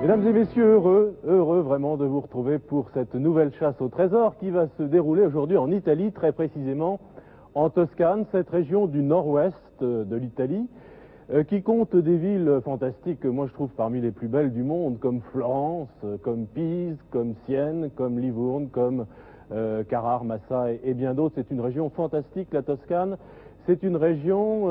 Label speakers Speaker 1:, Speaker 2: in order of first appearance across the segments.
Speaker 1: Mesdames et messieurs, heureux vraiment de vous retrouver pour cette nouvelle chasse au trésor qui va se dérouler aujourd'hui en Italie, très précisément en Toscane, cette région du nord-ouest de l'Italie, qui compte des villes fantastiques que moi je trouve parmi les plus belles du monde, comme Florence, comme Pise, comme Sienne, comme Livourne, comme Carrare, Massa et bien d'autres. C'est une région fantastique, la Toscane. C'est une région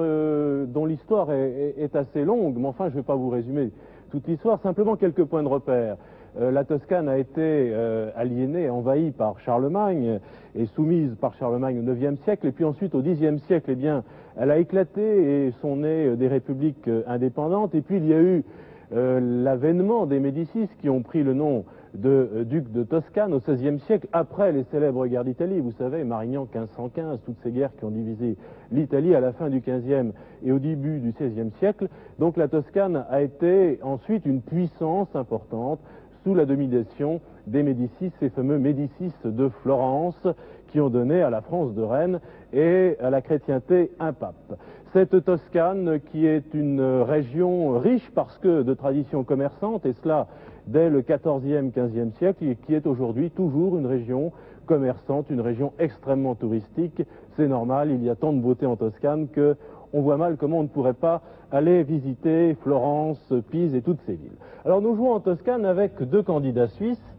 Speaker 1: dont l'histoire est assez longue, mais enfin je ne vais pas vous résumer toute l'histoire, simplement quelques points de repère. La Toscane a été aliénée, envahie par Charlemagne et soumise par Charlemagne au IXe siècle, et puis ensuite au Xe siècle, eh bien, elle a éclaté et sont nées des républiques indépendantes, et puis il y a eu l'avènement des Médicis qui ont pris le nom de duc de Toscane au XVIe siècle, après les célèbres guerres d'Italie. Vous savez, Marignan 1515, toutes ces guerres qui ont divisé l'Italie à la fin du XVe et au début du XVIe siècle. Donc la Toscane a été ensuite une puissance importante sous la domination des Médicis, ces fameux Médicis de Florence, qui ont donné à la France de Rennes et à la chrétienté un pape. Cette Toscane qui est une région riche parce que de tradition commerçante, et cela dès le XIVe, XVe siècle, et qui est aujourd'hui toujours une région commerçante, une région extrêmement touristique. C'est normal, il y a tant de beauté en Toscane que on voit mal comment on ne pourrait pas aller visiter Florence, Pise et toutes ces villes. Alors nous jouons en Toscane avec deux candidats suisses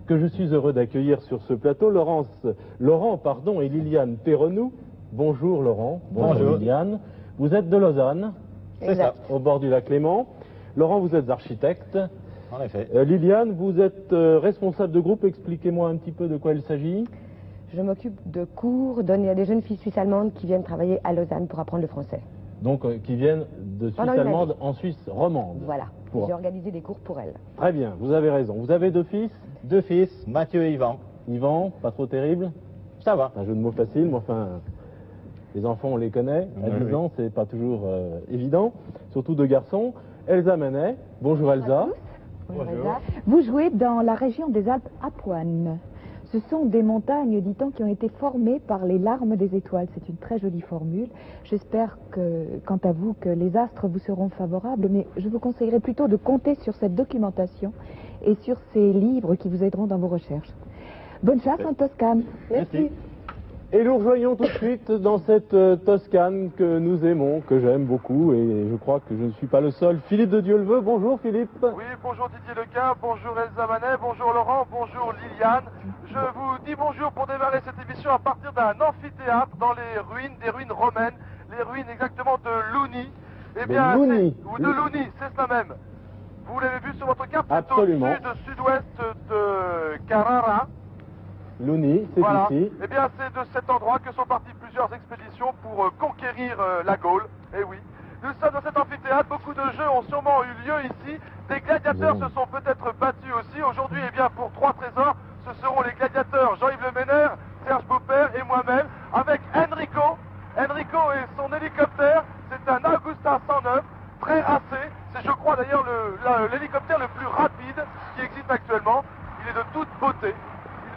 Speaker 1: que je suis heureux d'accueillir sur ce plateau, Laurent et Liliane Perronou. Bonjour Laurent, bonjour Liliane. Vous êtes de Lausanne,
Speaker 2: c'est ça,
Speaker 1: au bord du lac Léman. Laurent, vous êtes architecte.
Speaker 2: En effet.
Speaker 1: Liliane, vous êtes responsable de groupe. Expliquez-moi un petit peu de quoi il s'agit.
Speaker 3: Je m'occupe de cours donnés à des jeunes filles suisses allemandes qui viennent travailler à Lausanne pour apprendre le français.
Speaker 1: Donc qui viennent de Suisse allemande en Suisse romande.
Speaker 3: Voilà, j'ai organisé des cours pour elles.
Speaker 1: Très bien, vous avez raison. Vous avez deux fils?
Speaker 2: Deux fils, Mathieu et Yvan.
Speaker 1: Yvan, pas trop terrible?
Speaker 2: Ça va.
Speaker 1: Un jeu de mots facile, mais enfin, les enfants on les connaît. À 10 ans, c'est pas toujours évident. Surtout deux garçons. Elsa Manet. Bonjour Elsa.
Speaker 3: Bonjour Elsa.
Speaker 4: Vous jouez dans la région des Alpes Apuanes. Ce sont des montagnes, dit-on, qui ont été formées par les larmes des étoiles. C'est une très jolie formule. J'espère que, quant à vous, que les astres vous seront favorables, mais je vous conseillerais plutôt de compter sur cette documentation et sur ces livres qui vous aideront dans vos recherches. Bonne chasse en Toscane.
Speaker 1: Merci. Et nous rejoignons tout de suite dans cette Toscane que nous aimons, que j'aime beaucoup, et je crois que je ne suis pas le seul. Philippe de Dieuleveux, bonjour Philippe.
Speaker 5: Oui, bonjour Didier Lequin, bonjour Elsa Manet, bonjour Laurent, bonjour Liliane. Je vous dis bonjour pour démarrer cette émission à partir d'un amphithéâtre dans les ruines, des ruines romaines, les ruines exactement de Luni. Eh bien, ou de Luni, c'est cela même. Vous l'avez vu sur votre carte, c'est au sud-ouest de Carrara.
Speaker 1: Luni, c'est
Speaker 5: voilà.
Speaker 1: Ici.
Speaker 5: Eh bien, c'est de cet endroit que sont parties plusieurs expéditions pour conquérir la Gaule. Eh oui. Nous sommes dans cet amphithéâtre, beaucoup de jeux ont sûrement eu lieu ici. Des gladiateurs se sont peut-être battus aussi. Aujourd'hui, eh bien, pour 3 trésors, ce seront les gladiateurs Jean-Yves Le Ménère, Serge Boupert et moi-même, avec Enrico. Enrico et son hélicoptère, c'est un Augusta 109, très racé. C'est, je crois, d'ailleurs, l'hélicoptère le plus rapide qui existe actuellement. Il est de toute beauté.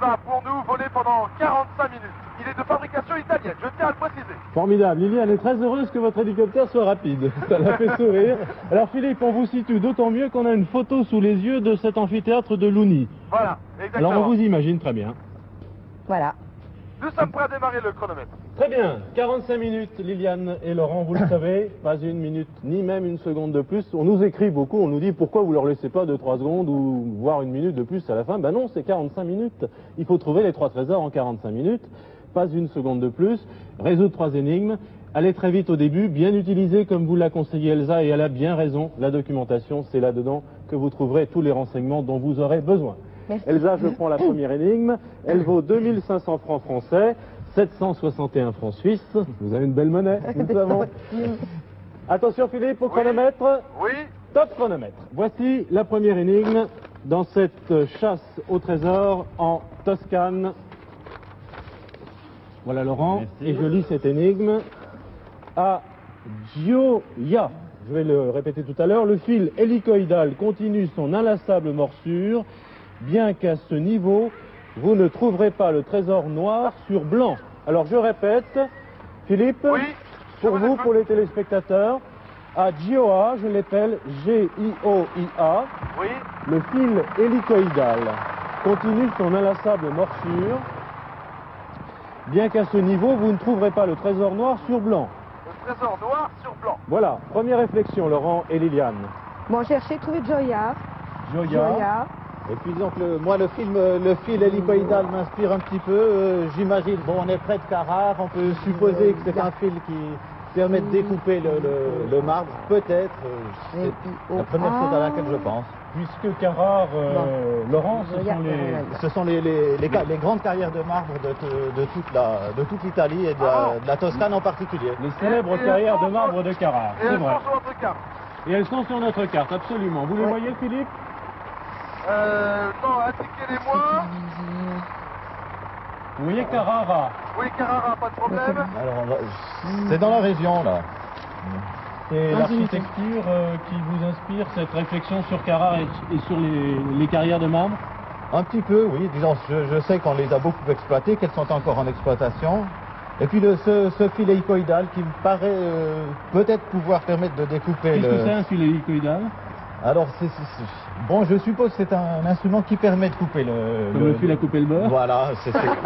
Speaker 5: Il va pour nous voler pendant 45 minutes. Il est de fabrication italienne, je tiens à le préciser.
Speaker 1: Formidable. Liliane est très heureuse que votre hélicoptère soit rapide. Ça la fait sourire. Alors Philippe, on vous situe d'autant mieux qu'on a une photo sous les yeux de cet amphithéâtre de Luni.
Speaker 5: Voilà, exactement.
Speaker 1: Alors on vous imagine très bien.
Speaker 3: Voilà.
Speaker 5: Nous sommes prêts à démarrer le chronomètre.
Speaker 1: Très bien. 45 minutes, Liliane et Laurent, vous le savez. Pas une minute, ni même une seconde de plus. On nous écrit beaucoup, on nous dit pourquoi vous leur laissez pas 2-3 secondes ou voire une minute de plus à la fin. Ben non, c'est 45 minutes. Il faut trouver les 3 trésors en 45 minutes. Pas une seconde de plus. Résoudre 3 énigmes. Allez très vite au début, bien utiliser comme vous l'a conseillé Elsa, et elle a bien raison. La documentation, c'est là-dedans que vous trouverez tous les renseignements dont vous aurez besoin.
Speaker 3: Merci.
Speaker 1: Elsa, je prends la première énigme. Elle vaut 2500 francs français, 761 francs suisses. Vous avez une belle monnaie, nous le savons. Attention Philippe, au chronomètre.
Speaker 5: Oui.
Speaker 1: Top chronomètre. Voici la première énigme dans cette chasse au trésor en Toscane. Voilà Laurent, et je lis cette énigme. À Gioia, je vais le répéter tout à l'heure, le fil hélicoïdal continue son inlassable morsure, bien qu'à ce niveau, vous ne trouverez pas le trésor noir sur blanc. Alors je répète, Philippe,
Speaker 5: Oui,
Speaker 1: pour vous, pour les téléspectateurs, à Gioia, je l'appelle G-I-O-I-A,
Speaker 5: Oui.
Speaker 1: le fil hélicoïdal continue son inlassable morsure, bien qu'à ce niveau, vous ne trouverez pas le trésor noir sur blanc.
Speaker 5: Le trésor noir sur blanc.
Speaker 1: Voilà, première réflexion, Laurent et Liliane.
Speaker 3: Bon, cherchez, trouvez Gioia.
Speaker 1: Gioia.
Speaker 2: Et puis donc, moi, le fil hélicoïdal m'inspire un petit peu. J'imagine, bon, on est près de Carrare, on peut supposer que c'est un fil qui permet de découper le marbre. Peut-être, c'est la première chose à laquelle je pense.
Speaker 1: Puisque Carrare, Laurent,
Speaker 2: Ce sont les grandes carrières de marbre de toute l'Italie et de la Toscane en particulier.
Speaker 1: les célèbres carrières de marbre de Carrare,
Speaker 5: Et
Speaker 1: c'est
Speaker 5: elles
Speaker 1: vrai.
Speaker 5: sont sur notre carte.
Speaker 1: Et elles sont sur notre carte, absolument. Vous les voyez, Philippe?
Speaker 5: Non, indiquez-les-moi.
Speaker 1: Vous voyez Carrara.
Speaker 5: Oui, Carrara, pas de problème.
Speaker 2: Alors, c'est dans la région, là.
Speaker 1: C'est l'architecture qui vous inspire cette réflexion sur Carrare et sur les carrières de marbre?
Speaker 2: Un petit peu, oui. Disons, je sais qu'on les a beaucoup exploitées, qu'elles sont encore en exploitation. Et puis ce fil hélicoïdal qui me paraît peut-être pouvoir permettre de découper
Speaker 1: Qu'est-ce que c'est un fil hélicoïdal?
Speaker 2: Alors, bon, je suppose que c'est un instrument qui permet de couper
Speaker 1: Comme le fil à couper le beurre?
Speaker 2: Voilà,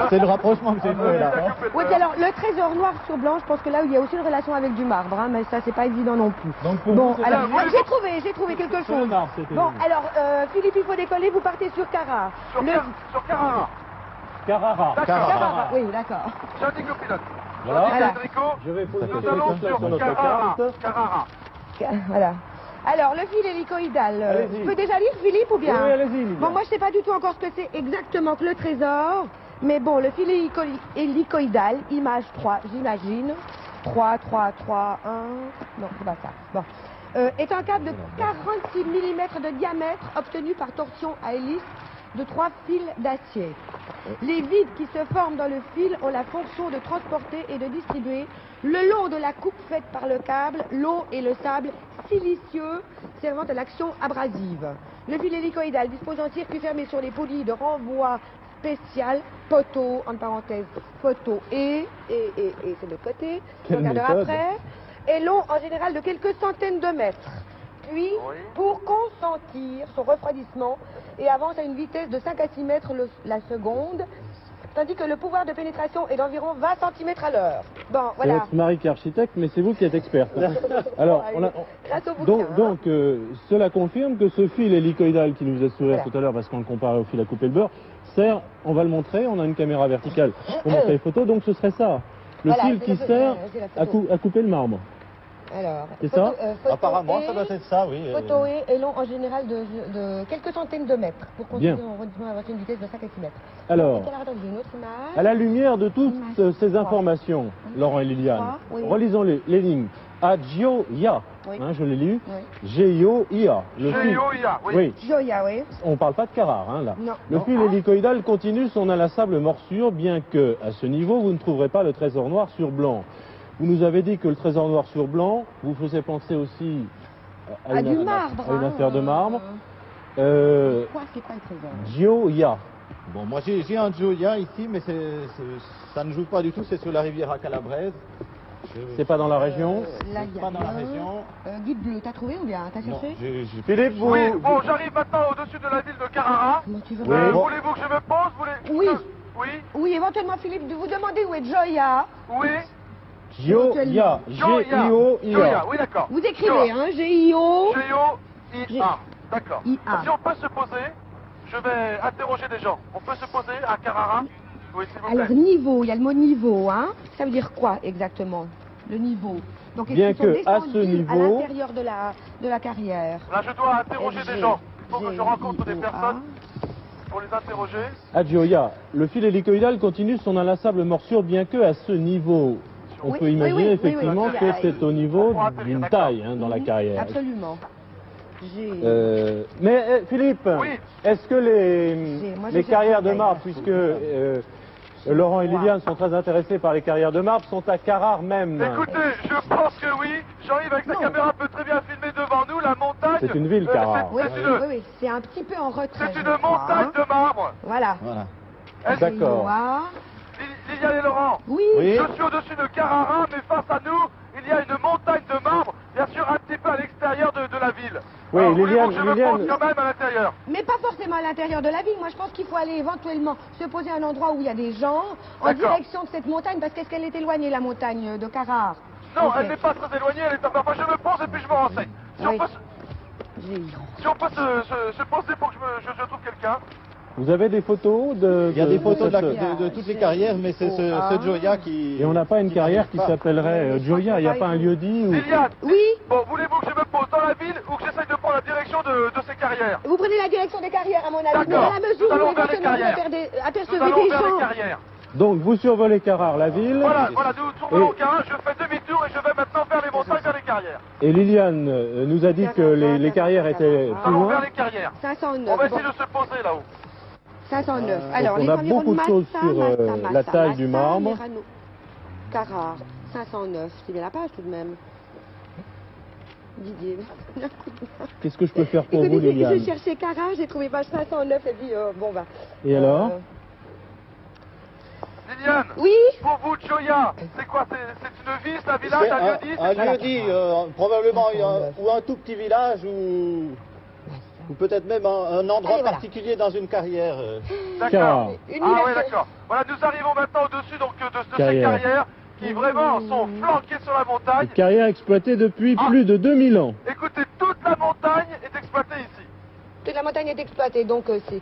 Speaker 2: c'est le rapprochement que j'ai fait là.
Speaker 3: Oui, puis alors, le trésor noir sur blanc, je pense que là, il y a aussi une relation avec du marbre, hein, mais ça, c'est pas évident non plus.
Speaker 1: Donc pour
Speaker 3: Bon,
Speaker 1: vous, c'est
Speaker 3: alors,
Speaker 5: la-
Speaker 3: j'ai trouvé quelque
Speaker 1: sur le
Speaker 3: chose.
Speaker 1: marbre, c'était
Speaker 3: Bon, alors, Philippe, il faut décoller, vous partez sur Carrare.
Speaker 5: Sur Carrara.
Speaker 1: Carrara.
Speaker 5: D'accord.
Speaker 3: Carrare, oui, d'accord.
Speaker 5: J'indique au pilote.
Speaker 1: Voilà.
Speaker 5: J'indique Enrico.
Speaker 1: Je vais poser
Speaker 5: Nous
Speaker 1: cette
Speaker 5: allons
Speaker 1: question
Speaker 5: sur
Speaker 1: sur notre
Speaker 5: Carrara.
Speaker 1: carte.
Speaker 5: Carrara.
Speaker 3: Voilà. Alors, le fil hélicoïdal,
Speaker 1: Allez-y.
Speaker 3: tu peux déjà lire, Philippe, ou bien?
Speaker 1: Oui, allez-y, Liliane.
Speaker 3: Bon, moi, je sais pas du tout encore ce que c'est exactement que le trésor, mais bon, le fil hélicoïdal, image 3, j'imagine. 3, 1, non, c'est pas ça. Bon. Est un câble de 46 mm de diamètre obtenu par torsion à hélice de 3 fils d'acier. Les vides qui se forment dans le fil ont la fonction de transporter et de distribuer le long de la coupe faite par le câble, l'eau et le sable silicieux servant à l'action abrasive. Le fil hélicoïdal dispose d'un circuit fermé sur les poulies de renvoi spécial, poteau, entre parenthèses, poteau et c'est de côté, on
Speaker 1: Quelle
Speaker 3: regardera
Speaker 1: méthode.
Speaker 3: après, est long en général de quelques centaines de mètres. Puis,
Speaker 5: Oui.
Speaker 3: pour consentir son refroidissement et avance à une vitesse de 5 à 6 mètres la seconde, tandis que le pouvoir de pénétration est d'environ 20 cm à l'heure. Bon,
Speaker 1: C'est
Speaker 3: voilà.
Speaker 1: votre mari qui est architecte, mais c'est vous qui êtes experte. hein. Alors,
Speaker 3: Grâce au bouquin,
Speaker 1: donc, cela confirme que ce fil hélicoïdal qui nous faisait sourire
Speaker 3: Voilà.
Speaker 1: tout à l'heure, parce qu'on le comparait au fil à couper le beurre, sert, on va le montrer, on a une caméra verticale pour montrer les photos, donc ce serait ça. Le
Speaker 3: Voilà,
Speaker 1: fil
Speaker 3: c'est
Speaker 1: qui
Speaker 3: la-
Speaker 1: sert
Speaker 3: c'est la photo.
Speaker 1: à couper le marbre.
Speaker 3: Alors,
Speaker 1: C'est ça
Speaker 2: Apparemment, ça doit être ça, oui.
Speaker 3: Photo est long en général de quelques centaines de mètres pour
Speaker 1: Bien.
Speaker 3: constituer un refroidissement à une vitesse de 5 à 6 mètres.
Speaker 1: Alors,
Speaker 3: Attendez, une autre image.
Speaker 1: à la lumière de toutes
Speaker 3: Image
Speaker 1: ces
Speaker 3: 3.
Speaker 1: informations, Laurent et Liliane,
Speaker 3: Oui.
Speaker 1: relisons les lignes. À Gioia,
Speaker 3: Oui.
Speaker 1: hein, je l'ai lu,
Speaker 3: Oui.
Speaker 1: G-I-O-I-A. Le fil.
Speaker 5: G-I-O-I-A, oui.
Speaker 1: Oui,
Speaker 3: Gioia, oui.
Speaker 1: on parle pas de Carrare, hein, là.
Speaker 3: Non.
Speaker 1: Le
Speaker 3: Non.
Speaker 1: fil
Speaker 3: Ah.
Speaker 1: hélicoïdal continue son inlassable morsure, bien que, à ce niveau, vous ne trouverez pas le trésor noir sur blanc. Vous nous avez dit que le trésor noir sur blanc vous faisait penser aussi
Speaker 3: À du marbre.
Speaker 1: à une
Speaker 3: hein,
Speaker 1: affaire de marbre.
Speaker 3: Quoi, c'est pas le trésor?
Speaker 1: Gioia.
Speaker 2: Bon, moi j'ai un Gioia ici, mais ça ne joue pas du tout, c'est sur la riviera Calabrese.
Speaker 1: C'est pas dans la région.
Speaker 3: Là, il y a
Speaker 2: Pas dans la
Speaker 3: rien.
Speaker 2: région.
Speaker 3: Guide bleu, t'as trouvé ou bien? T'as
Speaker 2: Non,
Speaker 3: cherché?
Speaker 1: Philippe, vous.
Speaker 5: Oui, bon, j'arrive maintenant au-dessus de la ville de Carrara.
Speaker 3: Comment tu veux?
Speaker 1: Oui.
Speaker 5: Voulez-vous que je me pose
Speaker 3: Oui.
Speaker 5: Oui.
Speaker 3: Oui, éventuellement, Philippe, de vous demander où est Gioia.
Speaker 5: Oui.
Speaker 1: Gioia. G-I-O-I-A.
Speaker 5: Gioia, oui, d'accord.
Speaker 3: Vous écrivez, hein, G-I-O.
Speaker 5: G-I-O-I-A. D'accord.
Speaker 3: I-A.
Speaker 5: Si on peut se poser, je vais interroger des gens. On peut se poser à Carrara? Oui, s'il vous plaît.
Speaker 3: Alors, niveau, il y a le mot niveau, hein. Ça veut dire quoi exactement? Le niveau. Donc, est-ce
Speaker 1: Bien
Speaker 3: qu'ils sont
Speaker 1: que, à ce
Speaker 3: descendus
Speaker 1: niveau-
Speaker 3: à l'intérieur de la carrière.
Speaker 5: Là, je dois interroger des gens. Il faut que je rencontre des personnes pour les interroger.
Speaker 1: À Gioia, le fil hélicoïdal continue son inlassable morsure, bien que, à ce niveau, on
Speaker 3: Oui,
Speaker 1: peut
Speaker 3: oui,
Speaker 1: imaginer
Speaker 3: oui, oui,
Speaker 1: effectivement
Speaker 3: oui.
Speaker 1: que c'est au niveau
Speaker 5: On pourra atterrir,
Speaker 1: d'une
Speaker 5: d'accord.
Speaker 1: taille dans la carrière.
Speaker 3: Absolument.
Speaker 1: Mais Philippe,
Speaker 5: Oui.
Speaker 1: est-ce que
Speaker 3: Moi,
Speaker 1: les
Speaker 3: je
Speaker 1: carrières
Speaker 3: cherche
Speaker 1: de
Speaker 3: une
Speaker 1: marbre,
Speaker 3: taille.
Speaker 1: puisque Laurent et Liliane sont très intéressés par les carrières de marbre, sont à Carrare même?
Speaker 5: Écoutez, je pense que oui. Jean-Yves avec sa caméra peut très bien filmer devant nous la montagne.
Speaker 1: C'est une ville, Carrare.
Speaker 3: Oui,
Speaker 5: C'est
Speaker 3: oui,
Speaker 5: une,
Speaker 3: oui, c'est un petit peu en retrait.
Speaker 5: c'est
Speaker 3: je
Speaker 5: une
Speaker 3: crois,
Speaker 5: montagne
Speaker 3: hein.
Speaker 5: de marbre.
Speaker 3: Voilà.
Speaker 2: Voilà.
Speaker 1: D'accord.
Speaker 5: Liliane et Laurent.
Speaker 3: Oui.
Speaker 1: Oui.
Speaker 5: Je suis au-dessus de Carrara, mais face à nous, il y a une montagne de marbre. Bien sûr, un petit
Speaker 1: Oui,
Speaker 5: Alors, voulez-vous
Speaker 1: Liliane,
Speaker 5: que je me
Speaker 1: Liliane,
Speaker 5: pose quand même à l'intérieur?
Speaker 3: Mais pas forcément à l'intérieur de la ville. Moi, je pense qu'il faut aller éventuellement se poser à un endroit où il y a des gens, en
Speaker 5: D'accord.
Speaker 3: direction de cette montagne, parce qu'est-ce qu'elle est éloignée, la montagne de Carrare?
Speaker 5: Non,
Speaker 3: Ok.
Speaker 5: elle n'est pas très éloignée, elle est enfin, je me pose et puis je me renseigne. Si
Speaker 3: Oui.
Speaker 5: on peut, si on peut se poser pour que je trouve quelqu'un.
Speaker 1: vous avez des photos de...
Speaker 2: Il y a des photos de,
Speaker 1: cette-
Speaker 2: de toutes les carrières, mais c'est ce Joya qui...
Speaker 1: Et on n'a pas une
Speaker 2: qui
Speaker 1: carrière
Speaker 2: n'arrive
Speaker 1: qui
Speaker 2: pas.
Speaker 1: s'appellerait Joya, il n'y a pas un lieu dit où...
Speaker 5: Liliane,
Speaker 3: Oui,
Speaker 5: bon, voulez-vous que je me pose dans la ville ou que j'essaye de prendre la direction de ces carrières?
Speaker 3: vous prenez la direction des carrières, à mon avis. Mais
Speaker 5: D'accord.
Speaker 3: à la mesure
Speaker 5: Nous allons
Speaker 3: où
Speaker 5: vers les
Speaker 3: éventuellement vous
Speaker 5: carrières. Nous
Speaker 3: apercevez
Speaker 5: allons
Speaker 3: des
Speaker 5: vers les
Speaker 3: gens.
Speaker 5: carrières.
Speaker 1: Donc vous survolez Carrare, la ville,
Speaker 5: Voilà, nous tournons
Speaker 1: Et-
Speaker 5: au carré, je fais demi-tour et je vais maintenant vers les montagnes, vers les carrières.
Speaker 1: et Liliane nous a dit que les carrières étaient
Speaker 5: Nous
Speaker 1: plus
Speaker 5: allons vers
Speaker 1: loin.
Speaker 5: les carrières.
Speaker 3: 509.
Speaker 5: On va
Speaker 3: Bon,
Speaker 5: essayer de se poser là-haut.
Speaker 3: 509.
Speaker 1: Donc
Speaker 3: Alors,
Speaker 1: on
Speaker 3: les
Speaker 1: a
Speaker 3: environs
Speaker 1: beaucoup de
Speaker 3: Massa,
Speaker 1: choses sur
Speaker 3: Massa,
Speaker 1: la taille du
Speaker 3: Massa,
Speaker 1: marbre.
Speaker 3: Merano, Carrare, 509. C'est bien la page tout de même. Didier.
Speaker 1: Qu'est-ce que je peux faire pour vous,
Speaker 3: Écoutez,
Speaker 1: Liliane?
Speaker 3: je cherchais Carrare, j'ai trouvé page 509 et puis bon bah.
Speaker 1: Et alors
Speaker 5: Liliane,
Speaker 3: Oui.
Speaker 5: pour vous, Joya, c'est quoi? C'est une ville, c'est un village,
Speaker 2: C'est
Speaker 5: un lieu-dit?
Speaker 2: un lieu-dit, probablement ou un tout petit village ou peut-être même un endroit
Speaker 3: Allez, voilà.
Speaker 2: particulier dans une carrière.
Speaker 5: D'accord.
Speaker 1: Car-
Speaker 3: Une
Speaker 5: Ah ouais,
Speaker 3: liberté.
Speaker 5: d'accord. Voilà, nous arrivons maintenant au-dessus donc de ces
Speaker 1: Carrières.
Speaker 5: carrières qui vraiment sont flanquées sur la montagne.
Speaker 1: Une carrière exploitée depuis
Speaker 5: Ah.
Speaker 1: plus de 2000 ans.
Speaker 5: Écoutez, toute la montagne est exploitée ici.
Speaker 3: Toute la montagne est exploitée, donc c'est.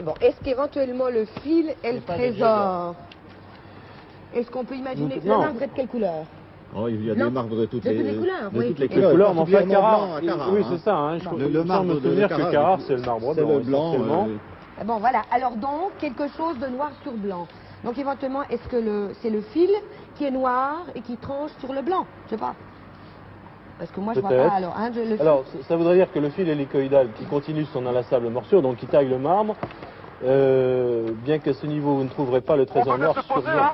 Speaker 3: Bon, est-ce qu'éventuellement le fil est le
Speaker 2: pas des
Speaker 3: trésor? Est-ce qu'on peut imaginer que le
Speaker 1: Non.
Speaker 3: marbre est de quelle couleur?
Speaker 2: Oh, il y a
Speaker 3: Non.
Speaker 2: des marbres de toutes
Speaker 3: De toutes les
Speaker 2: les
Speaker 3: couleurs,
Speaker 2: de
Speaker 3: oui.
Speaker 2: toutes les
Speaker 3: Et
Speaker 1: Les
Speaker 2: couleurs.
Speaker 1: couleurs, mais enfin,
Speaker 2: particulièrement
Speaker 1: Carrare,
Speaker 2: blanc à Carrare,
Speaker 1: oui,
Speaker 2: hein.
Speaker 1: c'est ça. Hein.
Speaker 2: Le marbre
Speaker 1: me
Speaker 2: de
Speaker 1: souvenir que
Speaker 2: Carrare,
Speaker 1: Carrare, c'est le marbre
Speaker 2: c'est
Speaker 1: blanc,
Speaker 2: le blanc.
Speaker 1: essentiellement.
Speaker 3: Ah bon, voilà. Alors donc, quelque chose de noir sur blanc. Donc éventuellement, est-ce que c'est le fil qui est noir et qui tranche sur le blanc? Je sais pas. Parce que moi, je vois
Speaker 1: Peut-être.
Speaker 3: pas. Alors, hein, le fil-
Speaker 1: Alors, ça voudrait dire que le fil hélicoïdal qui continue son inlassable morsure, donc qui taille le marbre, bien qu'à ce niveau vous ne trouverez pas le
Speaker 5: On
Speaker 1: trésor
Speaker 5: peut bien
Speaker 1: noir
Speaker 5: se
Speaker 1: sur
Speaker 5: poser
Speaker 1: blanc.
Speaker 5: là,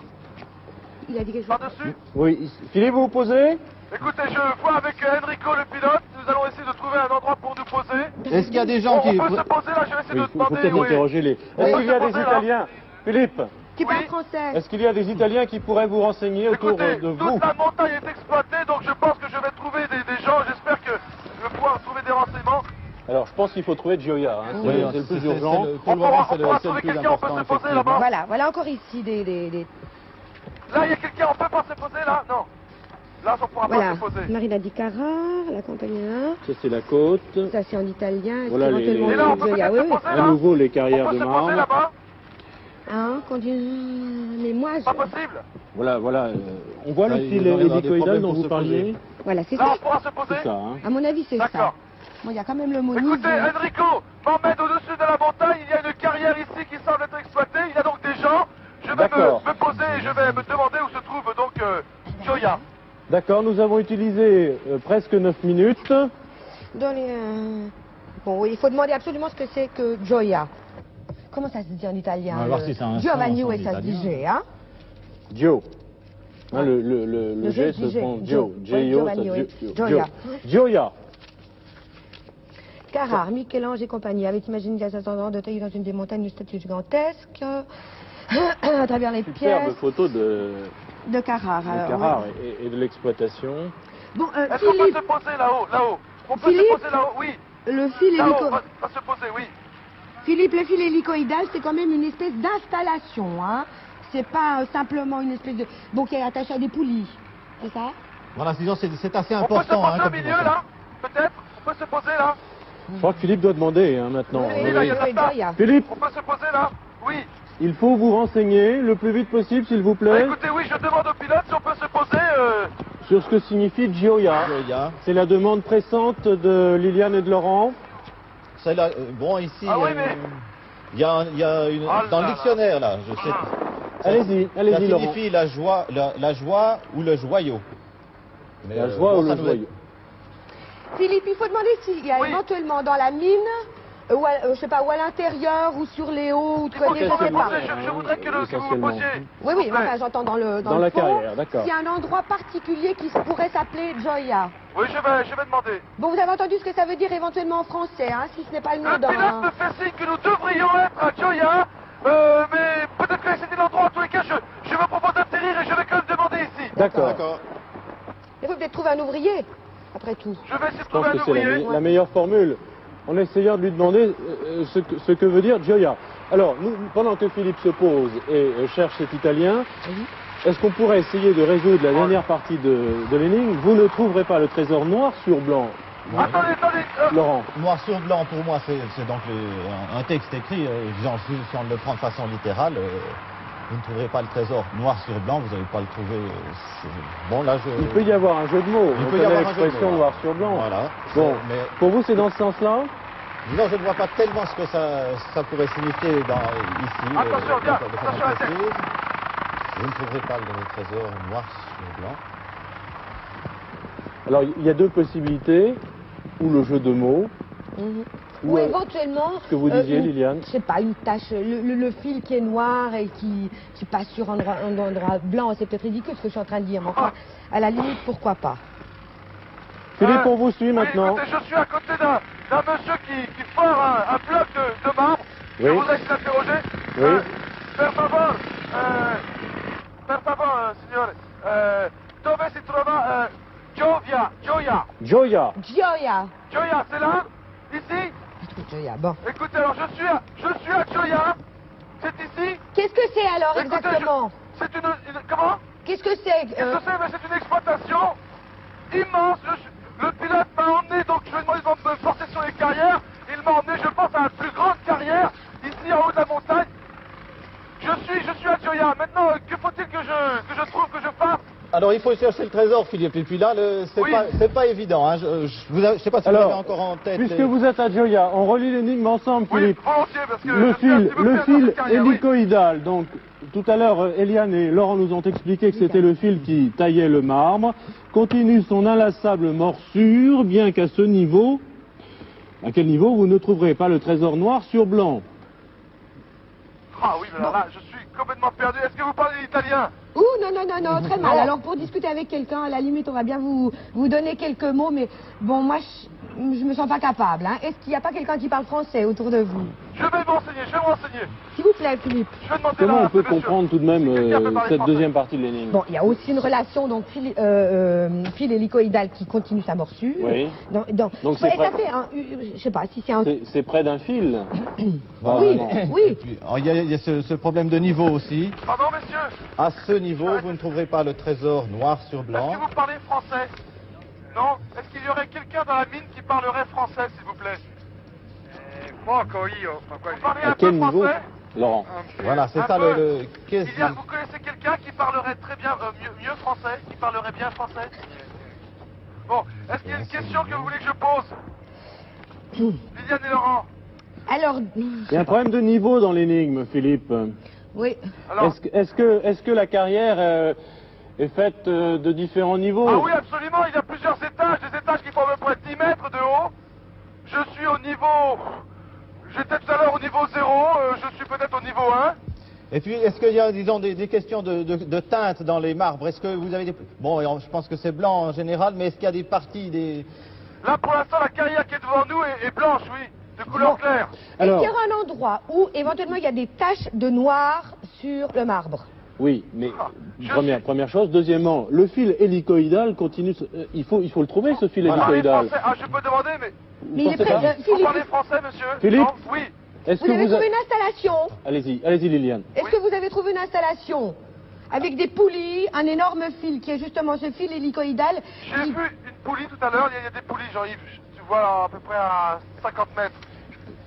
Speaker 3: il a dit quelque chose.
Speaker 5: par-dessus.
Speaker 1: Oui, Philippe, vous vous posez?
Speaker 5: Écoutez, je vois avec Enrico le pilote, nous allons essayer de trouver un endroit pour nous poser.
Speaker 2: Est-ce qu'il y a des gens
Speaker 5: On
Speaker 2: qui...
Speaker 5: peut se poser là, je vais essayer
Speaker 1: Oui,
Speaker 5: de
Speaker 1: il faut
Speaker 5: demander
Speaker 1: peut-être
Speaker 5: où est.
Speaker 1: interroger les...
Speaker 5: On
Speaker 1: Est-ce
Speaker 5: peut
Speaker 1: qu'il y a
Speaker 5: se
Speaker 1: des
Speaker 5: poser, là.
Speaker 1: Italiens? Philippe,
Speaker 3: Qui parle
Speaker 5: Oui.
Speaker 3: français?
Speaker 1: est-ce qu'il y a des Italiens qui pourraient vous renseigner autour
Speaker 5: Écoutez,
Speaker 1: de vous?
Speaker 5: toute la montagne est exploitée, donc je pense que je vais trouver des gens, j'espère que je vais pouvoir trouver des renseignements.
Speaker 1: Alors, je pense qu'il faut trouver Gioia, hein.
Speaker 2: Oui,
Speaker 1: c'est le plus urgent.
Speaker 2: Pour le moment, c'est
Speaker 5: On pourra
Speaker 2: le
Speaker 5: trouver
Speaker 2: plus
Speaker 5: quelqu'un, on peut
Speaker 2: important,
Speaker 5: se poser
Speaker 2: effectivement.
Speaker 5: là-bas.
Speaker 3: Voilà encore ici des...
Speaker 5: Là, il y a quelqu'un, on peut pas se poser là? Non. Là, on pourra
Speaker 3: Voilà.
Speaker 5: pas se poser.
Speaker 3: Marina di Carrare, la Campagna.
Speaker 1: Ça, c'est la côte.
Speaker 3: Ça, c'est en italien. Est-ce
Speaker 1: Voilà
Speaker 3: qu'éventuellement,
Speaker 5: Et là, on
Speaker 3: c'est
Speaker 5: peut
Speaker 3: Gioia?
Speaker 5: peut-être
Speaker 3: Oui,
Speaker 5: se
Speaker 3: oui.
Speaker 5: poser
Speaker 1: À
Speaker 5: là?
Speaker 1: nouveau, les
Speaker 5: On
Speaker 1: carrières
Speaker 5: peut
Speaker 1: de
Speaker 5: se poser
Speaker 1: marbre.
Speaker 5: là-bas?
Speaker 3: Hein, mais moi,
Speaker 5: Pas possible.
Speaker 1: Voilà, voilà. On voit le
Speaker 2: Ça,
Speaker 1: fil
Speaker 2: il doit y avoir des
Speaker 1: hélicoïdal
Speaker 2: problèmes
Speaker 1: dont
Speaker 2: pour
Speaker 1: vous
Speaker 2: se
Speaker 1: parliez.
Speaker 3: voilà, c'est
Speaker 5: Là,
Speaker 3: ça.
Speaker 5: on pourra se poser?
Speaker 1: C'est ça, hein.
Speaker 3: À mon avis, c'est ça.
Speaker 5: D'accord.
Speaker 3: Bon, il y a quand même le mot
Speaker 5: Écoutez, Enrico, m'emmène au-dessus de la montagne, il y a une carrière ici qui semble être exploitée, il y a donc des gens. Je vais
Speaker 1: D'accord.
Speaker 5: me poser et je vais me demander où se trouve donc Gioia.
Speaker 1: D'accord, nous avons utilisé presque 9 minutes.
Speaker 3: Dans les, bon, oui, il faut demander absolument ce que c'est que Gioia. Comment ça se dit en italien?
Speaker 2: On va voir si c'est un
Speaker 3: Giovanni,
Speaker 2: son
Speaker 3: oui, ça se dit
Speaker 2: italien.
Speaker 3: G, hein?
Speaker 1: Gio. Hein, le G
Speaker 3: G,
Speaker 1: se prend
Speaker 3: Gio.
Speaker 1: Gio.
Speaker 3: Oui,
Speaker 1: Gio, ça
Speaker 3: Giovanni, oui.
Speaker 1: Gio.
Speaker 3: Gioia.
Speaker 1: Gioia.
Speaker 3: Carrare, Michel-Ange et compagnie avaient imaginé il y a 500 ans de tailler dans une des montagnes une statue gigantesque à travers les
Speaker 1: Superbe
Speaker 3: pièces
Speaker 1: photo de
Speaker 3: de Carrare. alors,
Speaker 1: Carrare
Speaker 3: oui.
Speaker 1: et de l'exploitation.
Speaker 3: Bon,
Speaker 5: Est-ce qu'on peut
Speaker 3: Philippe,
Speaker 5: se poser là-haut, là-haut? On peut
Speaker 3: Philippe
Speaker 5: se poser là-haut, oui.
Speaker 3: le fil
Speaker 5: Là-haut,
Speaker 3: hélico...
Speaker 5: on va se poser, oui.
Speaker 3: Philippe, le fil hélicoïdal, c'est quand même une espèce d'installation, hein. C'est pas simplement une espèce de... Bon, qui est attaché à des poulies, c'est ça?
Speaker 2: Voilà, disons, c'est assez
Speaker 5: On peut se
Speaker 2: important.
Speaker 5: poser au
Speaker 2: comme
Speaker 5: milieu
Speaker 2: dimension.
Speaker 5: là? Peut-être? On peut se poser là?
Speaker 1: Je crois que Philippe doit demander hein, maintenant.
Speaker 5: Oui, là, il y a
Speaker 3: oui,
Speaker 5: ça.
Speaker 3: Gioia.
Speaker 1: Philippe,
Speaker 5: On peut se poser là? Oui.
Speaker 1: il faut vous renseigner le plus vite possible, s'il vous
Speaker 5: Bah,
Speaker 1: plaît,
Speaker 5: écoutez, oui, je demande au pilote si on peut se poser.
Speaker 1: sur ce que signifie Gioia.
Speaker 2: Gioia.
Speaker 1: C'est la demande pressante de Liliane et de Laurent.
Speaker 2: C'est là, bon, ici,
Speaker 5: Ah oui, mais-
Speaker 2: il y a une...
Speaker 5: Oh
Speaker 2: dans
Speaker 5: là
Speaker 2: le dictionnaire, là, je sais.
Speaker 1: Allez-y,
Speaker 2: Ça
Speaker 1: allez-y, Laurent.
Speaker 2: signifie la joie ou le joyau. Mais,
Speaker 1: La joie
Speaker 2: bon,
Speaker 1: ou
Speaker 2: ça
Speaker 1: le
Speaker 2: nous
Speaker 1: joyau?
Speaker 3: Philippe, il faut demander s'il y a
Speaker 5: Oui.
Speaker 3: éventuellement dans la mine, ou je sais pas, ou à l'intérieur, ou sur les hauts, ou de
Speaker 5: Il faut
Speaker 3: côté,
Speaker 5: que
Speaker 3: je
Speaker 5: vous
Speaker 3: sais
Speaker 5: me
Speaker 3: pas.
Speaker 5: posiez, je voudrais que vous
Speaker 1: Essentiellement.
Speaker 5: me posiez.
Speaker 3: Oui, oui,
Speaker 5: s'il vous plaît.
Speaker 3: enfin, j'entends dans le
Speaker 1: Dans la
Speaker 3: fond,
Speaker 1: carrière, d'accord.
Speaker 3: s'il y a un endroit particulier qui pourrait s'appeler Gioia.
Speaker 5: Oui, je vais demander.
Speaker 3: Bon, vous avez entendu ce que ça veut dire éventuellement en français, hein, si ce n'est pas le nom
Speaker 5: Le pilote
Speaker 3: d'un...
Speaker 5: me fait signe que nous devrions être à Gioia, mais peut-être que c'était l'endroit. En tous les cas, je me propose d'atterrir et je vais quand même demander ici.
Speaker 1: D'accord.
Speaker 2: D'accord.
Speaker 3: Il faut peut-être trouver un ouvrier. après tout.
Speaker 5: Je vais essayer de
Speaker 1: Je pense
Speaker 5: trouver
Speaker 1: que
Speaker 5: un
Speaker 1: c'est
Speaker 5: ouvrier.
Speaker 1: la meilleure formule. En essayant de lui demander ce que veut dire Gioia. Alors, pendant que Philippe se pose et cherche cet italien, est-ce qu'on pourrait essayer de résoudre la dernière partie de l'énigme? Vous ne trouverez pas le trésor noir sur blanc.
Speaker 2: Ouais.
Speaker 5: Attendez,
Speaker 1: Laurent.
Speaker 2: Noir sur blanc, pour moi, c'est donc un texte écrit. Si on le prend de façon littérale, vous ne trouverez pas le trésor noir sur blanc, vous n'allez pas le trouver. Bon, là,
Speaker 1: Il peut y avoir un jeu de mots.
Speaker 2: Il
Speaker 1: On
Speaker 2: peut y
Speaker 1: connaît
Speaker 2: avoir un jeu de
Speaker 1: l'expression
Speaker 2: mots,
Speaker 1: noir sur blanc.
Speaker 2: Voilà.
Speaker 1: Bon,
Speaker 2: Mais
Speaker 1: pour vous, c'est dans ce sens-là?
Speaker 2: non, je ne vois pas tellement ce que ça pourrait signifier ici.
Speaker 5: Attention, viens,
Speaker 2: de façon
Speaker 5: attention à la tête.
Speaker 2: précise. Vous ne trouverez pas le trésor noir sur blanc.
Speaker 1: Alors, il y a deux possibilités. Ou le jeu de mots.
Speaker 3: Ou éventuellement,
Speaker 1: ce que vous disiez, Liliane.
Speaker 3: je sais pas, une tache, le fil qui est noir et qui passe sur un endroit blanc, c'est peut-être ridicule ce que je suis en train de dire, mais enfin, à la limite, pourquoi pas.
Speaker 1: Philippe, on vous suit
Speaker 5: oui,
Speaker 1: maintenant.
Speaker 5: écoutez, je suis à côté d'un monsieur qui fore un bloc de marbre. Je
Speaker 1: Oui.
Speaker 5: voudrais s'interroger.
Speaker 1: Oui.
Speaker 5: Per favor, signore, dove si trova Gioia?
Speaker 1: Gioia.
Speaker 3: Gioia,
Speaker 5: C'est là? Ici?
Speaker 3: je trouve Gioia, bon.
Speaker 5: Écoutez, alors je suis à Gioia. C'est ici?
Speaker 3: Qu'est-ce que c'est alors
Speaker 5: Écoutez,
Speaker 3: exactement
Speaker 5: c'est une... Comment?
Speaker 3: Qu'est-ce que c'est
Speaker 5: Qu'est-ce que c'est? Mais c'est une exploitation immense. Le pilote m'a emmené, donc je lui ai demandé de me porter sur les carrières. Il m'a emmené, je pense, à la plus grande carrière, ici en haut de la montagne. Je suis à Gioia. Maintenant, que faut-il que je trouve, que je fasse?
Speaker 2: Alors, il faut chercher le trésor, Philippe. Et puis là,
Speaker 5: Oui.
Speaker 2: c'est pas évident. Hein. Je sais pas si vous
Speaker 1: Alors,
Speaker 2: avez encore en tête.
Speaker 1: puisque vous êtes à Gioia, on relit l'énigme ensemble,
Speaker 5: Oui,
Speaker 1: Philippe.
Speaker 5: volontiers, parce que
Speaker 1: Le
Speaker 5: je suis un
Speaker 1: fil,
Speaker 5: petit peu
Speaker 1: le
Speaker 5: perdu dans
Speaker 1: fil
Speaker 5: cette carrière, oui.
Speaker 1: hélicoïdal. Donc, tout à l'heure, Eliane et Laurent nous ont expliqué que c'était le fil qui taillait le marbre. Continue son inlassable morsure, bien qu'à ce niveau, à quel niveau vous ne trouverez pas le trésor noir sur blanc.
Speaker 5: Ah oui, mais alors là, je suis complètement perdu. Est-ce que vous parlez italien?
Speaker 3: Ouh, non, très mal. Alors, pour discuter avec quelqu'un, à la limite, on va bien vous donner quelques mots, mais bon, moi, je me sens pas capable. Hein. Est-ce qu'il n'y a pas quelqu'un qui parle français autour de vous?
Speaker 5: Je vais me renseigner.
Speaker 3: S'il vous plaît, Philippe.
Speaker 5: Je vais demander
Speaker 1: Comment
Speaker 5: là,
Speaker 1: on peut
Speaker 5: monsieur.
Speaker 1: comprendre tout de même
Speaker 5: Quelqu'un peut parler
Speaker 1: cette
Speaker 5: français?
Speaker 1: deuxième partie de l'énigme?
Speaker 3: Bon, il y a aussi une relation, donc, fil hélicoïdal qui continue sa morsure.
Speaker 1: Oui.
Speaker 3: Donc
Speaker 1: c'est
Speaker 3: ça
Speaker 1: prêt.
Speaker 3: fait je sais pas si c'est un...
Speaker 1: C'est près d'un fil.
Speaker 3: Oui,
Speaker 2: Et
Speaker 3: oui.
Speaker 2: puis, alors, il y a ce problème de niveau aussi.
Speaker 5: Pardon, messieurs?
Speaker 2: À ce niveau, vous ne trouverez pas le trésor noir sur blanc.
Speaker 5: Est-ce que vous parlez français? Non? Est-ce qu'il y aurait quelqu'un dans la mine qui parlerait français, s'il vous plaît?
Speaker 6: Poco io, ma
Speaker 5: Vous
Speaker 6: quasi.
Speaker 5: parlez
Speaker 1: À
Speaker 5: un peu
Speaker 1: quel niveau,
Speaker 5: français?
Speaker 1: Laurent?
Speaker 2: Voilà, c'est
Speaker 5: Un
Speaker 2: ça
Speaker 5: peu.
Speaker 2: qu'est-ce
Speaker 5: Vous connaissez quelqu'un qui parlerait très bien, mieux français? Qui parlerait bien français? Bon, est-ce qu'il y a une question que vous voulez que je pose? Liliane et Laurent?
Speaker 3: Alors,
Speaker 1: Il y a un problème de niveau dans l'énigme, Philippe.
Speaker 3: oui.
Speaker 5: Alors,
Speaker 1: Est-ce que la carrière est faite de différents niveaux?
Speaker 5: ah oui, absolument, il y a plusieurs étages, des étages qui font à peu près 10 mètres de haut. Je suis au niveau... J'étais tout à l'heure au niveau 0, je suis peut-être au niveau 1.
Speaker 2: Et puis, est-ce qu'il y a, disons, des questions de teinte dans les marbres? Est-ce que vous avez des... Bon, je pense que c'est blanc en général, mais est-ce qu'il y a des parties, des...
Speaker 5: Là, pour l'instant, la carrière qui est devant nous est blanche, oui, de couleur
Speaker 3: Bon.
Speaker 5: claire.
Speaker 3: Est-ce
Speaker 1: Alors,
Speaker 3: qu'il y aura un endroit où, éventuellement, il y a des taches de noir sur le marbre?
Speaker 1: oui, mais
Speaker 5: Je
Speaker 1: première chose. Deuxièmement, le fil hélicoïdal continue. Il faut le trouver, ce fil
Speaker 5: Vous parlez
Speaker 1: hélicoïdal.
Speaker 5: français? Ah, je peux demander, mais...
Speaker 3: Mais il est
Speaker 1: pensez
Speaker 3: prêt,
Speaker 1: pas
Speaker 5: Vous
Speaker 3: Philippe,
Speaker 5: parlez français, monsieur?
Speaker 1: Philippe?
Speaker 5: Non? Oui.
Speaker 1: Est-ce
Speaker 3: vous
Speaker 1: que
Speaker 3: avez
Speaker 1: vous...
Speaker 3: trouvé une installation?
Speaker 1: Allez-y, Liliane.
Speaker 3: Est-ce
Speaker 5: Oui.
Speaker 3: que vous avez trouvé une installation avec des poulies, un énorme fil qui est justement ce fil hélicoïdal
Speaker 5: J'ai
Speaker 3: qui-
Speaker 5: vu une poulie tout à l'heure, il y a des poulies, Jean-Yves, tu vois à peu près à 50 mètres.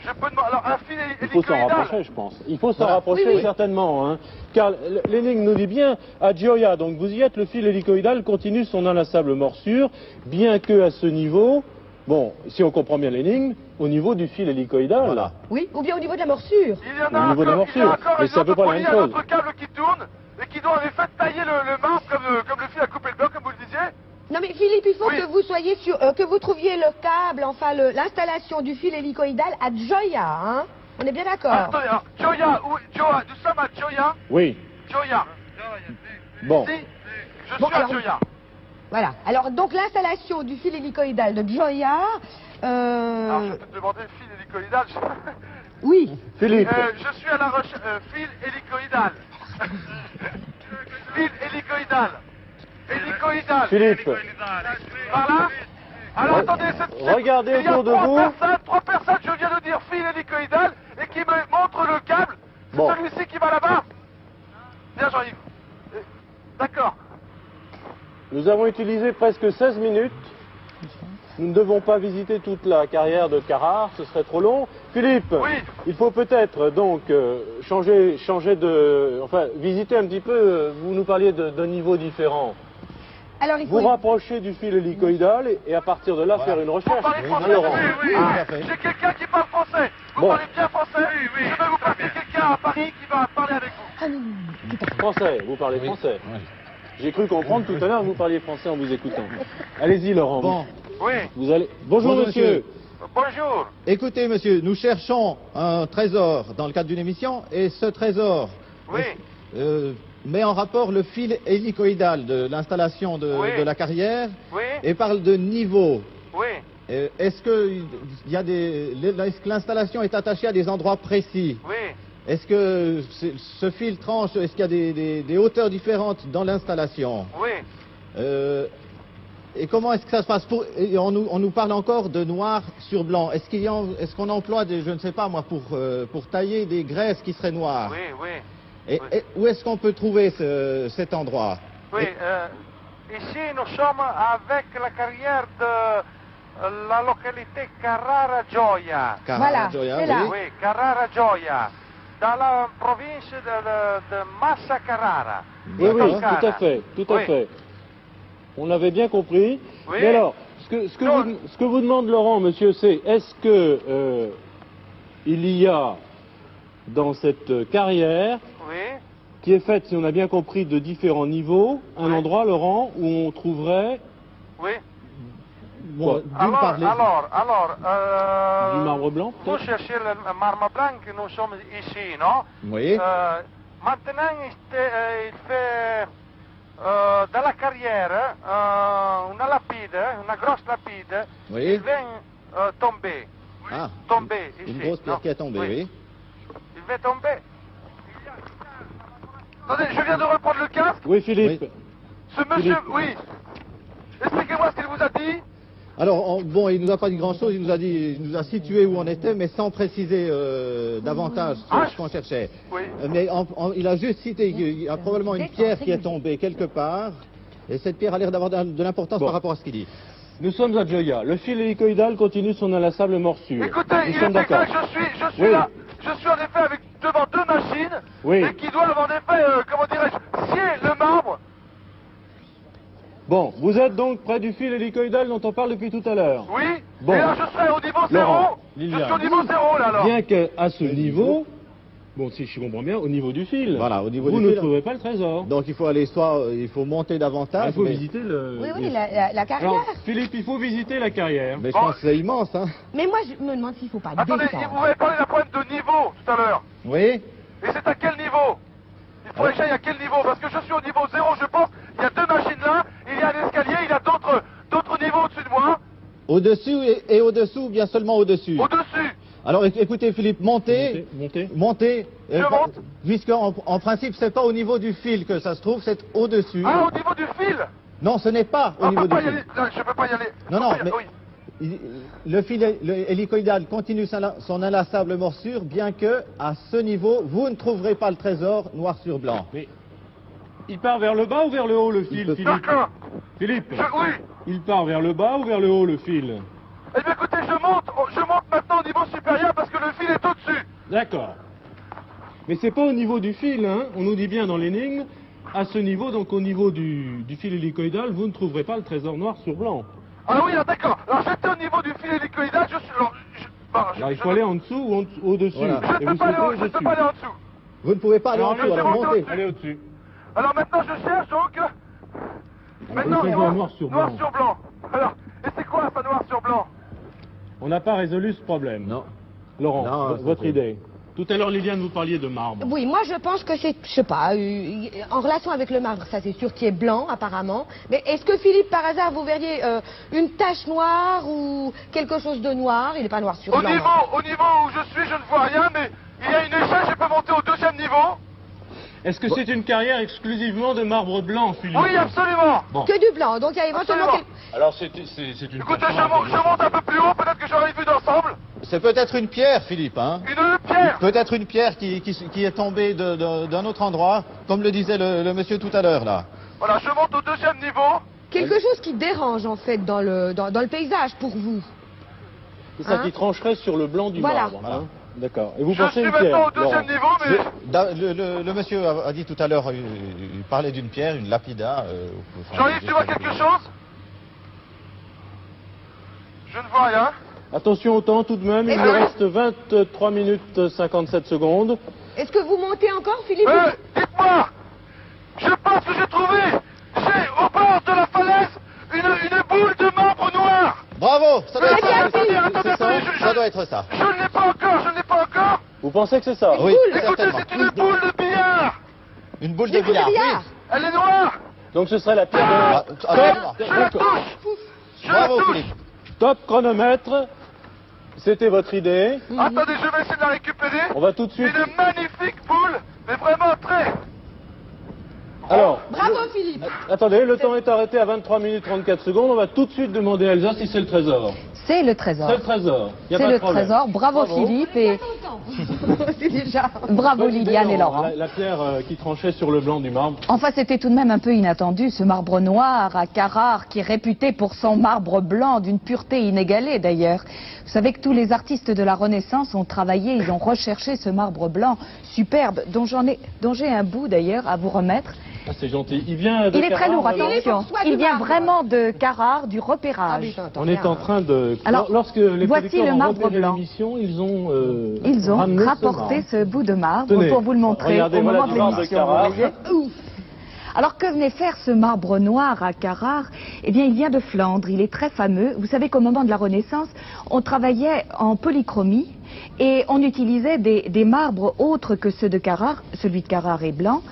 Speaker 5: Je peux demander... Alors, un fil
Speaker 1: Il faut s'en
Speaker 5: hélicoïdal.
Speaker 1: rapprocher, je pense. Il faut s'en
Speaker 2: Voilà.
Speaker 1: rapprocher,
Speaker 3: Oui, oui.
Speaker 1: certainement. Hein. Car l'énigme nous dit bien, à Gioia, donc vous y êtes, le fil hélicoïdal continue son inlassable morsure, bien que à ce niveau, bon, si on comprend bien l'énigme, au niveau du fil hélicoïdal.
Speaker 2: Voilà.
Speaker 3: Oui, ou bien au niveau de la morsure.
Speaker 5: Il y en a
Speaker 1: Au niveau de la
Speaker 5: encore, il y a
Speaker 1: morsure.
Speaker 5: encore
Speaker 1: Mais
Speaker 5: une
Speaker 1: c'est un peu
Speaker 5: autre
Speaker 1: pas la
Speaker 5: poulie,
Speaker 1: même
Speaker 5: un
Speaker 1: chose.
Speaker 5: autre câble qui tourne et qui doit en effet tailler le marbre comme le fil a coupé le bloc, comme vous le disiez.
Speaker 3: Non mais Philippe, il faut
Speaker 5: Oui.
Speaker 3: que vous soyez sûr, que vous trouviez le câble, enfin l'installation du fil hélicoïdal à Gioia, hein. On est bien d'accord.
Speaker 5: Attendez, alors, Gioia, nous sommes à Gioia.
Speaker 1: Oui,
Speaker 5: Gioia.
Speaker 1: bon.
Speaker 5: Si, je
Speaker 3: Bon,
Speaker 5: suis à
Speaker 3: alors-
Speaker 5: Gioia.
Speaker 3: Voilà. Alors donc l'installation du fil hélicoïdal de Gioia,
Speaker 5: Alors, je peux te demander fil hélicoïdal.
Speaker 3: oui.
Speaker 1: Philippe,
Speaker 5: Je suis à la recherche. Fil hélicoïdal. Fil hélicoïdal. Hélicoïdal.
Speaker 1: Philippe,
Speaker 5: Par là? Alors attendez,
Speaker 1: regardez
Speaker 5: il y a
Speaker 1: autour de vous.
Speaker 5: trois personnes, je viens de dire fil hélicoïdal, et qui me montrent le câble. C'est
Speaker 1: Bon.
Speaker 5: celui-ci qui va là-bas. Bien Jean-Yves. D'accord.
Speaker 1: Nous avons utilisé presque 16 minutes. Nous ne devons pas visiter toute la carrière de Carrare, ce serait trop long. Philippe,
Speaker 5: Oui.
Speaker 1: il faut peut-être donc changer de... Enfin, visiter un petit peu, vous nous parliez d'un niveau différent.
Speaker 3: Alors, il
Speaker 1: Vous
Speaker 3: faut...
Speaker 1: rapprochez du fil hélicoïdal et à partir de là faire une
Speaker 5: Vous
Speaker 1: recherche.
Speaker 5: parlez français?
Speaker 1: Laurent.
Speaker 5: Oui.
Speaker 2: tout à fait.
Speaker 5: J'ai quelqu'un qui parle français. Vous
Speaker 1: Bon.
Speaker 5: parlez bien français? Oui. Je vais vous passer quelqu'un à Paris qui va parler avec vous.
Speaker 3: Ah non, non, non.
Speaker 1: Français, vous parlez français.
Speaker 2: Oui.
Speaker 1: J'ai cru comprendre tout à l'heure que vous parliez français en vous écoutant. Allez-y Laurent.
Speaker 2: Bon,
Speaker 5: Oui.
Speaker 1: Vous allez... Bonjour
Speaker 2: Bonjour,
Speaker 1: monsieur.
Speaker 5: Bonjour.
Speaker 2: écoutez monsieur, nous cherchons un trésor dans le cadre d'une émission et ce trésor
Speaker 5: Oui.
Speaker 2: met en rapport le fil hélicoïdal de l'installation
Speaker 5: Oui.
Speaker 2: de la carrière
Speaker 5: Oui.
Speaker 2: et parle de niveau.
Speaker 5: Oui.
Speaker 2: Est-ce que l'installation est attachée à des endroits précis?
Speaker 5: Oui.
Speaker 2: Est-ce que ce fil tranche? Est-ce qu'il y a des hauteurs différentes dans l'installation?
Speaker 5: Oui.
Speaker 2: Et comment est-ce que ça se passe? Et on nous parle encore de noir sur blanc. Est-ce qu'on emploie je ne sais pas moi, pour tailler des graisses qui seraient noires?
Speaker 5: Oui. Oui.
Speaker 2: Et où est-ce qu'on peut trouver cet endroit?
Speaker 5: Oui. Ici, nous sommes avec la carrière de la localité Carrara Gioia.
Speaker 3: Voilà,
Speaker 2: Gioia,
Speaker 3: c'est là.
Speaker 2: oui.
Speaker 5: Oui, Carrara Gioia. Dans la province de Massa Carrara.
Speaker 1: Oui, oui,
Speaker 5: Toscana.
Speaker 1: tout à fait, tout à
Speaker 5: Oui.
Speaker 1: fait. On l'avait bien compris.
Speaker 5: Oui.
Speaker 1: Mais alors,
Speaker 5: Non.
Speaker 1: ce que vous demande Laurent, monsieur, c'est est-ce que il y a dans cette carrière,
Speaker 5: Oui.
Speaker 1: qui est faite, si on a bien compris, de différents niveaux, un
Speaker 5: Oui.
Speaker 1: endroit, Laurent, où on trouverait
Speaker 5: Oui.
Speaker 2: Bon, d'une part,
Speaker 5: Alors,
Speaker 1: du marbre blanc,
Speaker 5: vous
Speaker 1: peut-être
Speaker 5: cherchez le marbre blanc, nous sommes ici, non?
Speaker 2: Oui.
Speaker 5: Maintenant, il fait dans la carrière une grosse lapide.
Speaker 2: Oui.
Speaker 5: Il vient tomber.
Speaker 2: Ah,
Speaker 5: Tomber ici.
Speaker 2: une grosse pierre
Speaker 5: non?
Speaker 2: qui est tombée, oui.
Speaker 5: Il va tomber. Attendez, je viens de reprendre le casque.
Speaker 1: Oui, Philippe.
Speaker 2: Oui.
Speaker 5: Ce monsieur,
Speaker 1: Philippe.
Speaker 5: oui. Expliquez-moi ce qu'il vous a dit.
Speaker 2: Alors, bon, il nous a pas dit grand-chose, il nous a situé où on était, mais sans préciser davantage ce qu'on cherchait.
Speaker 5: Oui.
Speaker 2: Mais il a juste cité qu'il y a probablement une pierre qui est tombée quelque part, et cette pierre a l'air d'avoir de l'importance
Speaker 1: Bon.
Speaker 2: par rapport à ce qu'il dit.
Speaker 1: Nous sommes à Gioia. Le fil hélicoïdal continue son inlassable morsure.
Speaker 5: Écoutez,
Speaker 1: Nous
Speaker 5: il
Speaker 1: sommes
Speaker 5: est
Speaker 1: d'accord.
Speaker 5: exact, je suis
Speaker 1: Oui.
Speaker 5: là. Je suis en effet devant deux machines,
Speaker 1: Oui.
Speaker 5: et qui doivent en effet, comment dirais-je, scier le marbre.
Speaker 1: Bon, vous êtes donc près du fil hélicoïdal dont on parle depuis tout à l'heure.
Speaker 5: Oui.
Speaker 1: Bon.
Speaker 5: Et là, je serai au niveau
Speaker 1: Laurent,
Speaker 5: 0. Je
Speaker 1: Liliane.
Speaker 5: suis au niveau 0 là alors.
Speaker 1: Bien qu'à ce niveau, bon, si je comprends bien, au niveau du fil,
Speaker 2: Voilà, au niveau
Speaker 1: vous
Speaker 2: du
Speaker 1: ne
Speaker 2: fil.
Speaker 1: trouverez pas le trésor.
Speaker 2: Donc il faut aller il faut monter davantage,
Speaker 1: Il faut
Speaker 2: mais,
Speaker 1: visiter le...
Speaker 3: Oui, la carrière.
Speaker 1: Alors, Philippe, il faut visiter la carrière.
Speaker 2: mais je pense que c'est immense, hein.
Speaker 3: Mais moi, je me demande s'il ne faut pas
Speaker 5: Attendez, vous
Speaker 3: descendre.
Speaker 5: m'avez parlé d'un problème de niveau tout à l'heure.
Speaker 2: Oui.
Speaker 5: Et c'est à quel niveau? Il faudrait que j'aille à quel niveau? Parce que je suis au niveau 0, je pense. Il y a deux machines là, il y a un escalier, il y a d'autres niveaux au-dessus de moi.
Speaker 2: Au-dessus et au-dessous, ou bien seulement au-dessus?
Speaker 5: Au-dessus.
Speaker 2: Alors écoutez Philippe, montez.
Speaker 1: Montez.
Speaker 5: Je monte.
Speaker 2: Puisque en principe c'est pas au niveau du fil que ça se trouve, c'est au-dessus.
Speaker 5: Ah, au niveau du fil.
Speaker 2: Non, ce n'est pas au
Speaker 5: On
Speaker 2: niveau
Speaker 5: peut
Speaker 2: du
Speaker 5: pas y
Speaker 2: fil.
Speaker 5: aller. Non, je peux pas y aller.
Speaker 2: Non,
Speaker 5: Je
Speaker 2: non,
Speaker 5: peux pas y
Speaker 2: mais-
Speaker 5: aller. Oui.
Speaker 2: Le fil hélicoïdal continue son inlassable morsure, bien que à ce niveau, vous ne trouverez pas le trésor noir sur blanc.
Speaker 1: Mais il part vers le bas ou vers le haut le fil, Philippe?
Speaker 5: D'accord.
Speaker 1: Philippe,
Speaker 5: Oui.
Speaker 1: il part vers le bas ou vers le haut le fil?
Speaker 5: Eh bien écoutez, je monte maintenant au niveau supérieur parce que le fil est au-dessus.
Speaker 1: D'accord. Mais c'est pas au niveau du fil, hein. On nous dit bien dans l'énigme, à ce niveau, donc au niveau du fil hélicoïdal, vous ne trouverez pas le trésor noir sur blanc.
Speaker 5: Ah oui, ah, d'accord. Alors j'étais au niveau du fil hélicoïdal, je suis...
Speaker 1: Alors il faut aller en dessous ou au-dessus.
Speaker 2: Voilà.
Speaker 5: Je
Speaker 1: Et
Speaker 5: ne
Speaker 1: vous
Speaker 5: peux pas aller
Speaker 1: sautez
Speaker 5: je peux
Speaker 1: au-dessus.
Speaker 5: pas aller en dessous.
Speaker 2: Vous ne pouvez pas aller en
Speaker 1: Alors,
Speaker 2: dessous,
Speaker 5: je
Speaker 2: alors
Speaker 5: suis
Speaker 2: montez.
Speaker 5: au-dessus.
Speaker 1: Allez au-dessus.
Speaker 5: Alors maintenant je cherche donc... Maintenant,
Speaker 1: le trésor noir sur
Speaker 5: noir
Speaker 1: blanc.
Speaker 5: sur blanc. Alors, et c'est quoi ça, noir sur blanc?
Speaker 1: On n'a pas résolu ce problème.
Speaker 2: Non.
Speaker 1: Laurent,
Speaker 2: Non,
Speaker 1: votre
Speaker 2: c'est-
Speaker 1: idée. Tout à l'heure, Liliane, vous parliez de marbre.
Speaker 3: Oui, moi je pense que c'est, je sais pas, en relation avec le marbre, ça c'est sûr, qui est blanc apparemment. Mais est-ce que Philippe, par hasard, vous verriez une tache noire ou quelque chose de noir? Il n'est pas noir sur
Speaker 5: Au
Speaker 3: blanc.
Speaker 5: niveau où je suis, je ne vois rien, mais il y a une échelle, je peux monter au deuxième niveau.
Speaker 1: Est-ce que c'est une carrière exclusivement de marbre blanc, Philippe?
Speaker 5: Oui, absolument.
Speaker 1: Bon.
Speaker 3: Que du blanc, donc il y a éventuellement...
Speaker 5: Absolument.
Speaker 1: Alors c'est une
Speaker 5: Écoutez, je monte un peu plus haut, peut-être que j'aurai une vue d'ensemble.
Speaker 2: C'est peut-être une pierre, Philippe, hein.
Speaker 5: Une pierre.
Speaker 2: Peut-être une pierre qui est tombée d'un autre endroit, comme le disait le monsieur tout à l'heure, là.
Speaker 5: Voilà, je monte au 2e niveau.
Speaker 3: Quelque chose qui dérange, en fait, dans le paysage, pour vous.
Speaker 1: C'est ça
Speaker 3: Hein?
Speaker 1: qui trancherait sur le blanc du
Speaker 3: Voilà.
Speaker 1: marbre. Hein. D'accord. Et vous
Speaker 5: Je
Speaker 1: pensez
Speaker 5: suis
Speaker 1: une
Speaker 5: maintenant
Speaker 1: pierre,
Speaker 5: au 2e
Speaker 1: Laurent?
Speaker 5: niveau, mais...
Speaker 2: Le monsieur a dit tout à l'heure, il parlait d'une pierre, une lapida.
Speaker 5: Jean-Yves, tu vois quelque chose? Je ne vois rien.
Speaker 1: Attention au temps tout de même, il
Speaker 3: Eh
Speaker 1: nous
Speaker 3: ben-
Speaker 1: reste 23 minutes 57 secondes.
Speaker 3: Est-ce que vous montez encore, Philippe?
Speaker 5: Dites-moi, je pense que j'ai trouvé, au bord de la falaise, une boule de marbre noir.
Speaker 2: Bravo, ça doit être ça.
Speaker 5: Attendez,
Speaker 2: Ça doit être ça.
Speaker 5: je ne l'ai pas encore.
Speaker 1: Vous pensez que c'est ça?
Speaker 2: Oui,
Speaker 5: Écoutez,
Speaker 2: certainement.
Speaker 5: c'est une boule de billard.
Speaker 2: Une boule de
Speaker 3: Des boules de
Speaker 2: billard.
Speaker 3: billard.
Speaker 5: Elle est noire.
Speaker 1: Donc ce serait la pierre
Speaker 2: Ah,
Speaker 1: de...
Speaker 2: absolument.
Speaker 5: Je la touche. Je la
Speaker 2: Bravo,
Speaker 5: touche.
Speaker 2: Philippe.
Speaker 1: Top chronomètre. C'était votre idée.
Speaker 5: Attendez, je vais essayer de la récupérer.
Speaker 1: On va tout de suite...
Speaker 5: Une magnifique boule, mais vraiment très...
Speaker 1: Alors,
Speaker 3: Bravo, Philippe.
Speaker 1: attendez, le temps est arrêté à 23 minutes 34 secondes. On va tout de suite demander à Elsa si c'est le trésor.
Speaker 4: C'est le trésor.
Speaker 1: C'est le trésor. Y a
Speaker 4: C'est
Speaker 1: pas de
Speaker 4: le
Speaker 1: problème.
Speaker 4: trésor. Bravo, Philippe et
Speaker 3: C'est déjà...
Speaker 4: bravo
Speaker 1: Bonne idée,
Speaker 4: Liliane et Laurent.
Speaker 1: La pierre qui tranchait sur le blanc du marbre.
Speaker 4: Enfin, c'était tout de même un peu inattendu, ce marbre noir à Carrare, qui est réputé pour son marbre blanc, d'une pureté inégalée d'ailleurs. Vous savez que tous les artistes de la Renaissance ont travaillé, ils ont recherché ce marbre blanc superbe, dont j'ai un bout d'ailleurs à vous remettre.
Speaker 1: Ah, c'est gentil. Il vient de
Speaker 4: Il est très
Speaker 1: Carrare,
Speaker 4: lourd,
Speaker 1: alors.
Speaker 4: attention.
Speaker 3: Soit
Speaker 4: Il
Speaker 3: du
Speaker 4: vient
Speaker 3: marbre.
Speaker 4: vraiment de Carrare, du
Speaker 3: Ah,
Speaker 4: repérage.
Speaker 3: mais j'entends
Speaker 1: On est
Speaker 3: rien.
Speaker 1: en train de...
Speaker 4: Alors,
Speaker 1: lorsque les
Speaker 4: voici
Speaker 1: producteurs
Speaker 4: le
Speaker 1: ont
Speaker 4: marbre
Speaker 1: repéré
Speaker 4: blanc.
Speaker 1: l'émission, ils ont
Speaker 4: Ils ont
Speaker 1: ramené
Speaker 4: rapporté ce bout de marbre
Speaker 1: Tenez,
Speaker 4: pour vous le montrer
Speaker 1: regardez,
Speaker 4: au
Speaker 1: voilà
Speaker 4: moment de
Speaker 1: du marbre de
Speaker 4: l'émission.
Speaker 1: Carrare.
Speaker 4: vous voyez. Ouf. Alors que venait faire ce marbre noir à Carrare? Eh bien, il vient de Flandre, il est très fameux. Vous savez qu'au moment de la Renaissance, on travaillait en polychromie et on utilisait des marbres autres que ceux de Carrare. Celui de Carrare est blanc.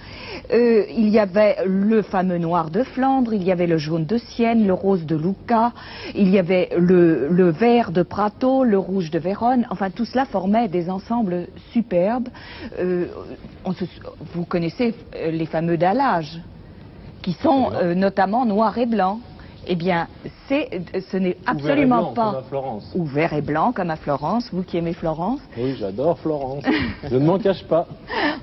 Speaker 4: Il y avait le fameux noir de Flandre, il y avait le jaune de Sienne, le rose de Lucca, il y avait le vert de Prato, le rouge de Vérone. Enfin, tout cela formait des ensembles superbes. Vous connaissez les fameux dallages, qui sont notamment noirs et blancs. Eh bien, ce n'est absolument pas...
Speaker 1: Comme à Florence.
Speaker 4: Ou vert et blanc, comme à Florence, vous qui aimez Florence.
Speaker 1: Oui, j'adore Florence. Je ne m'en cache pas.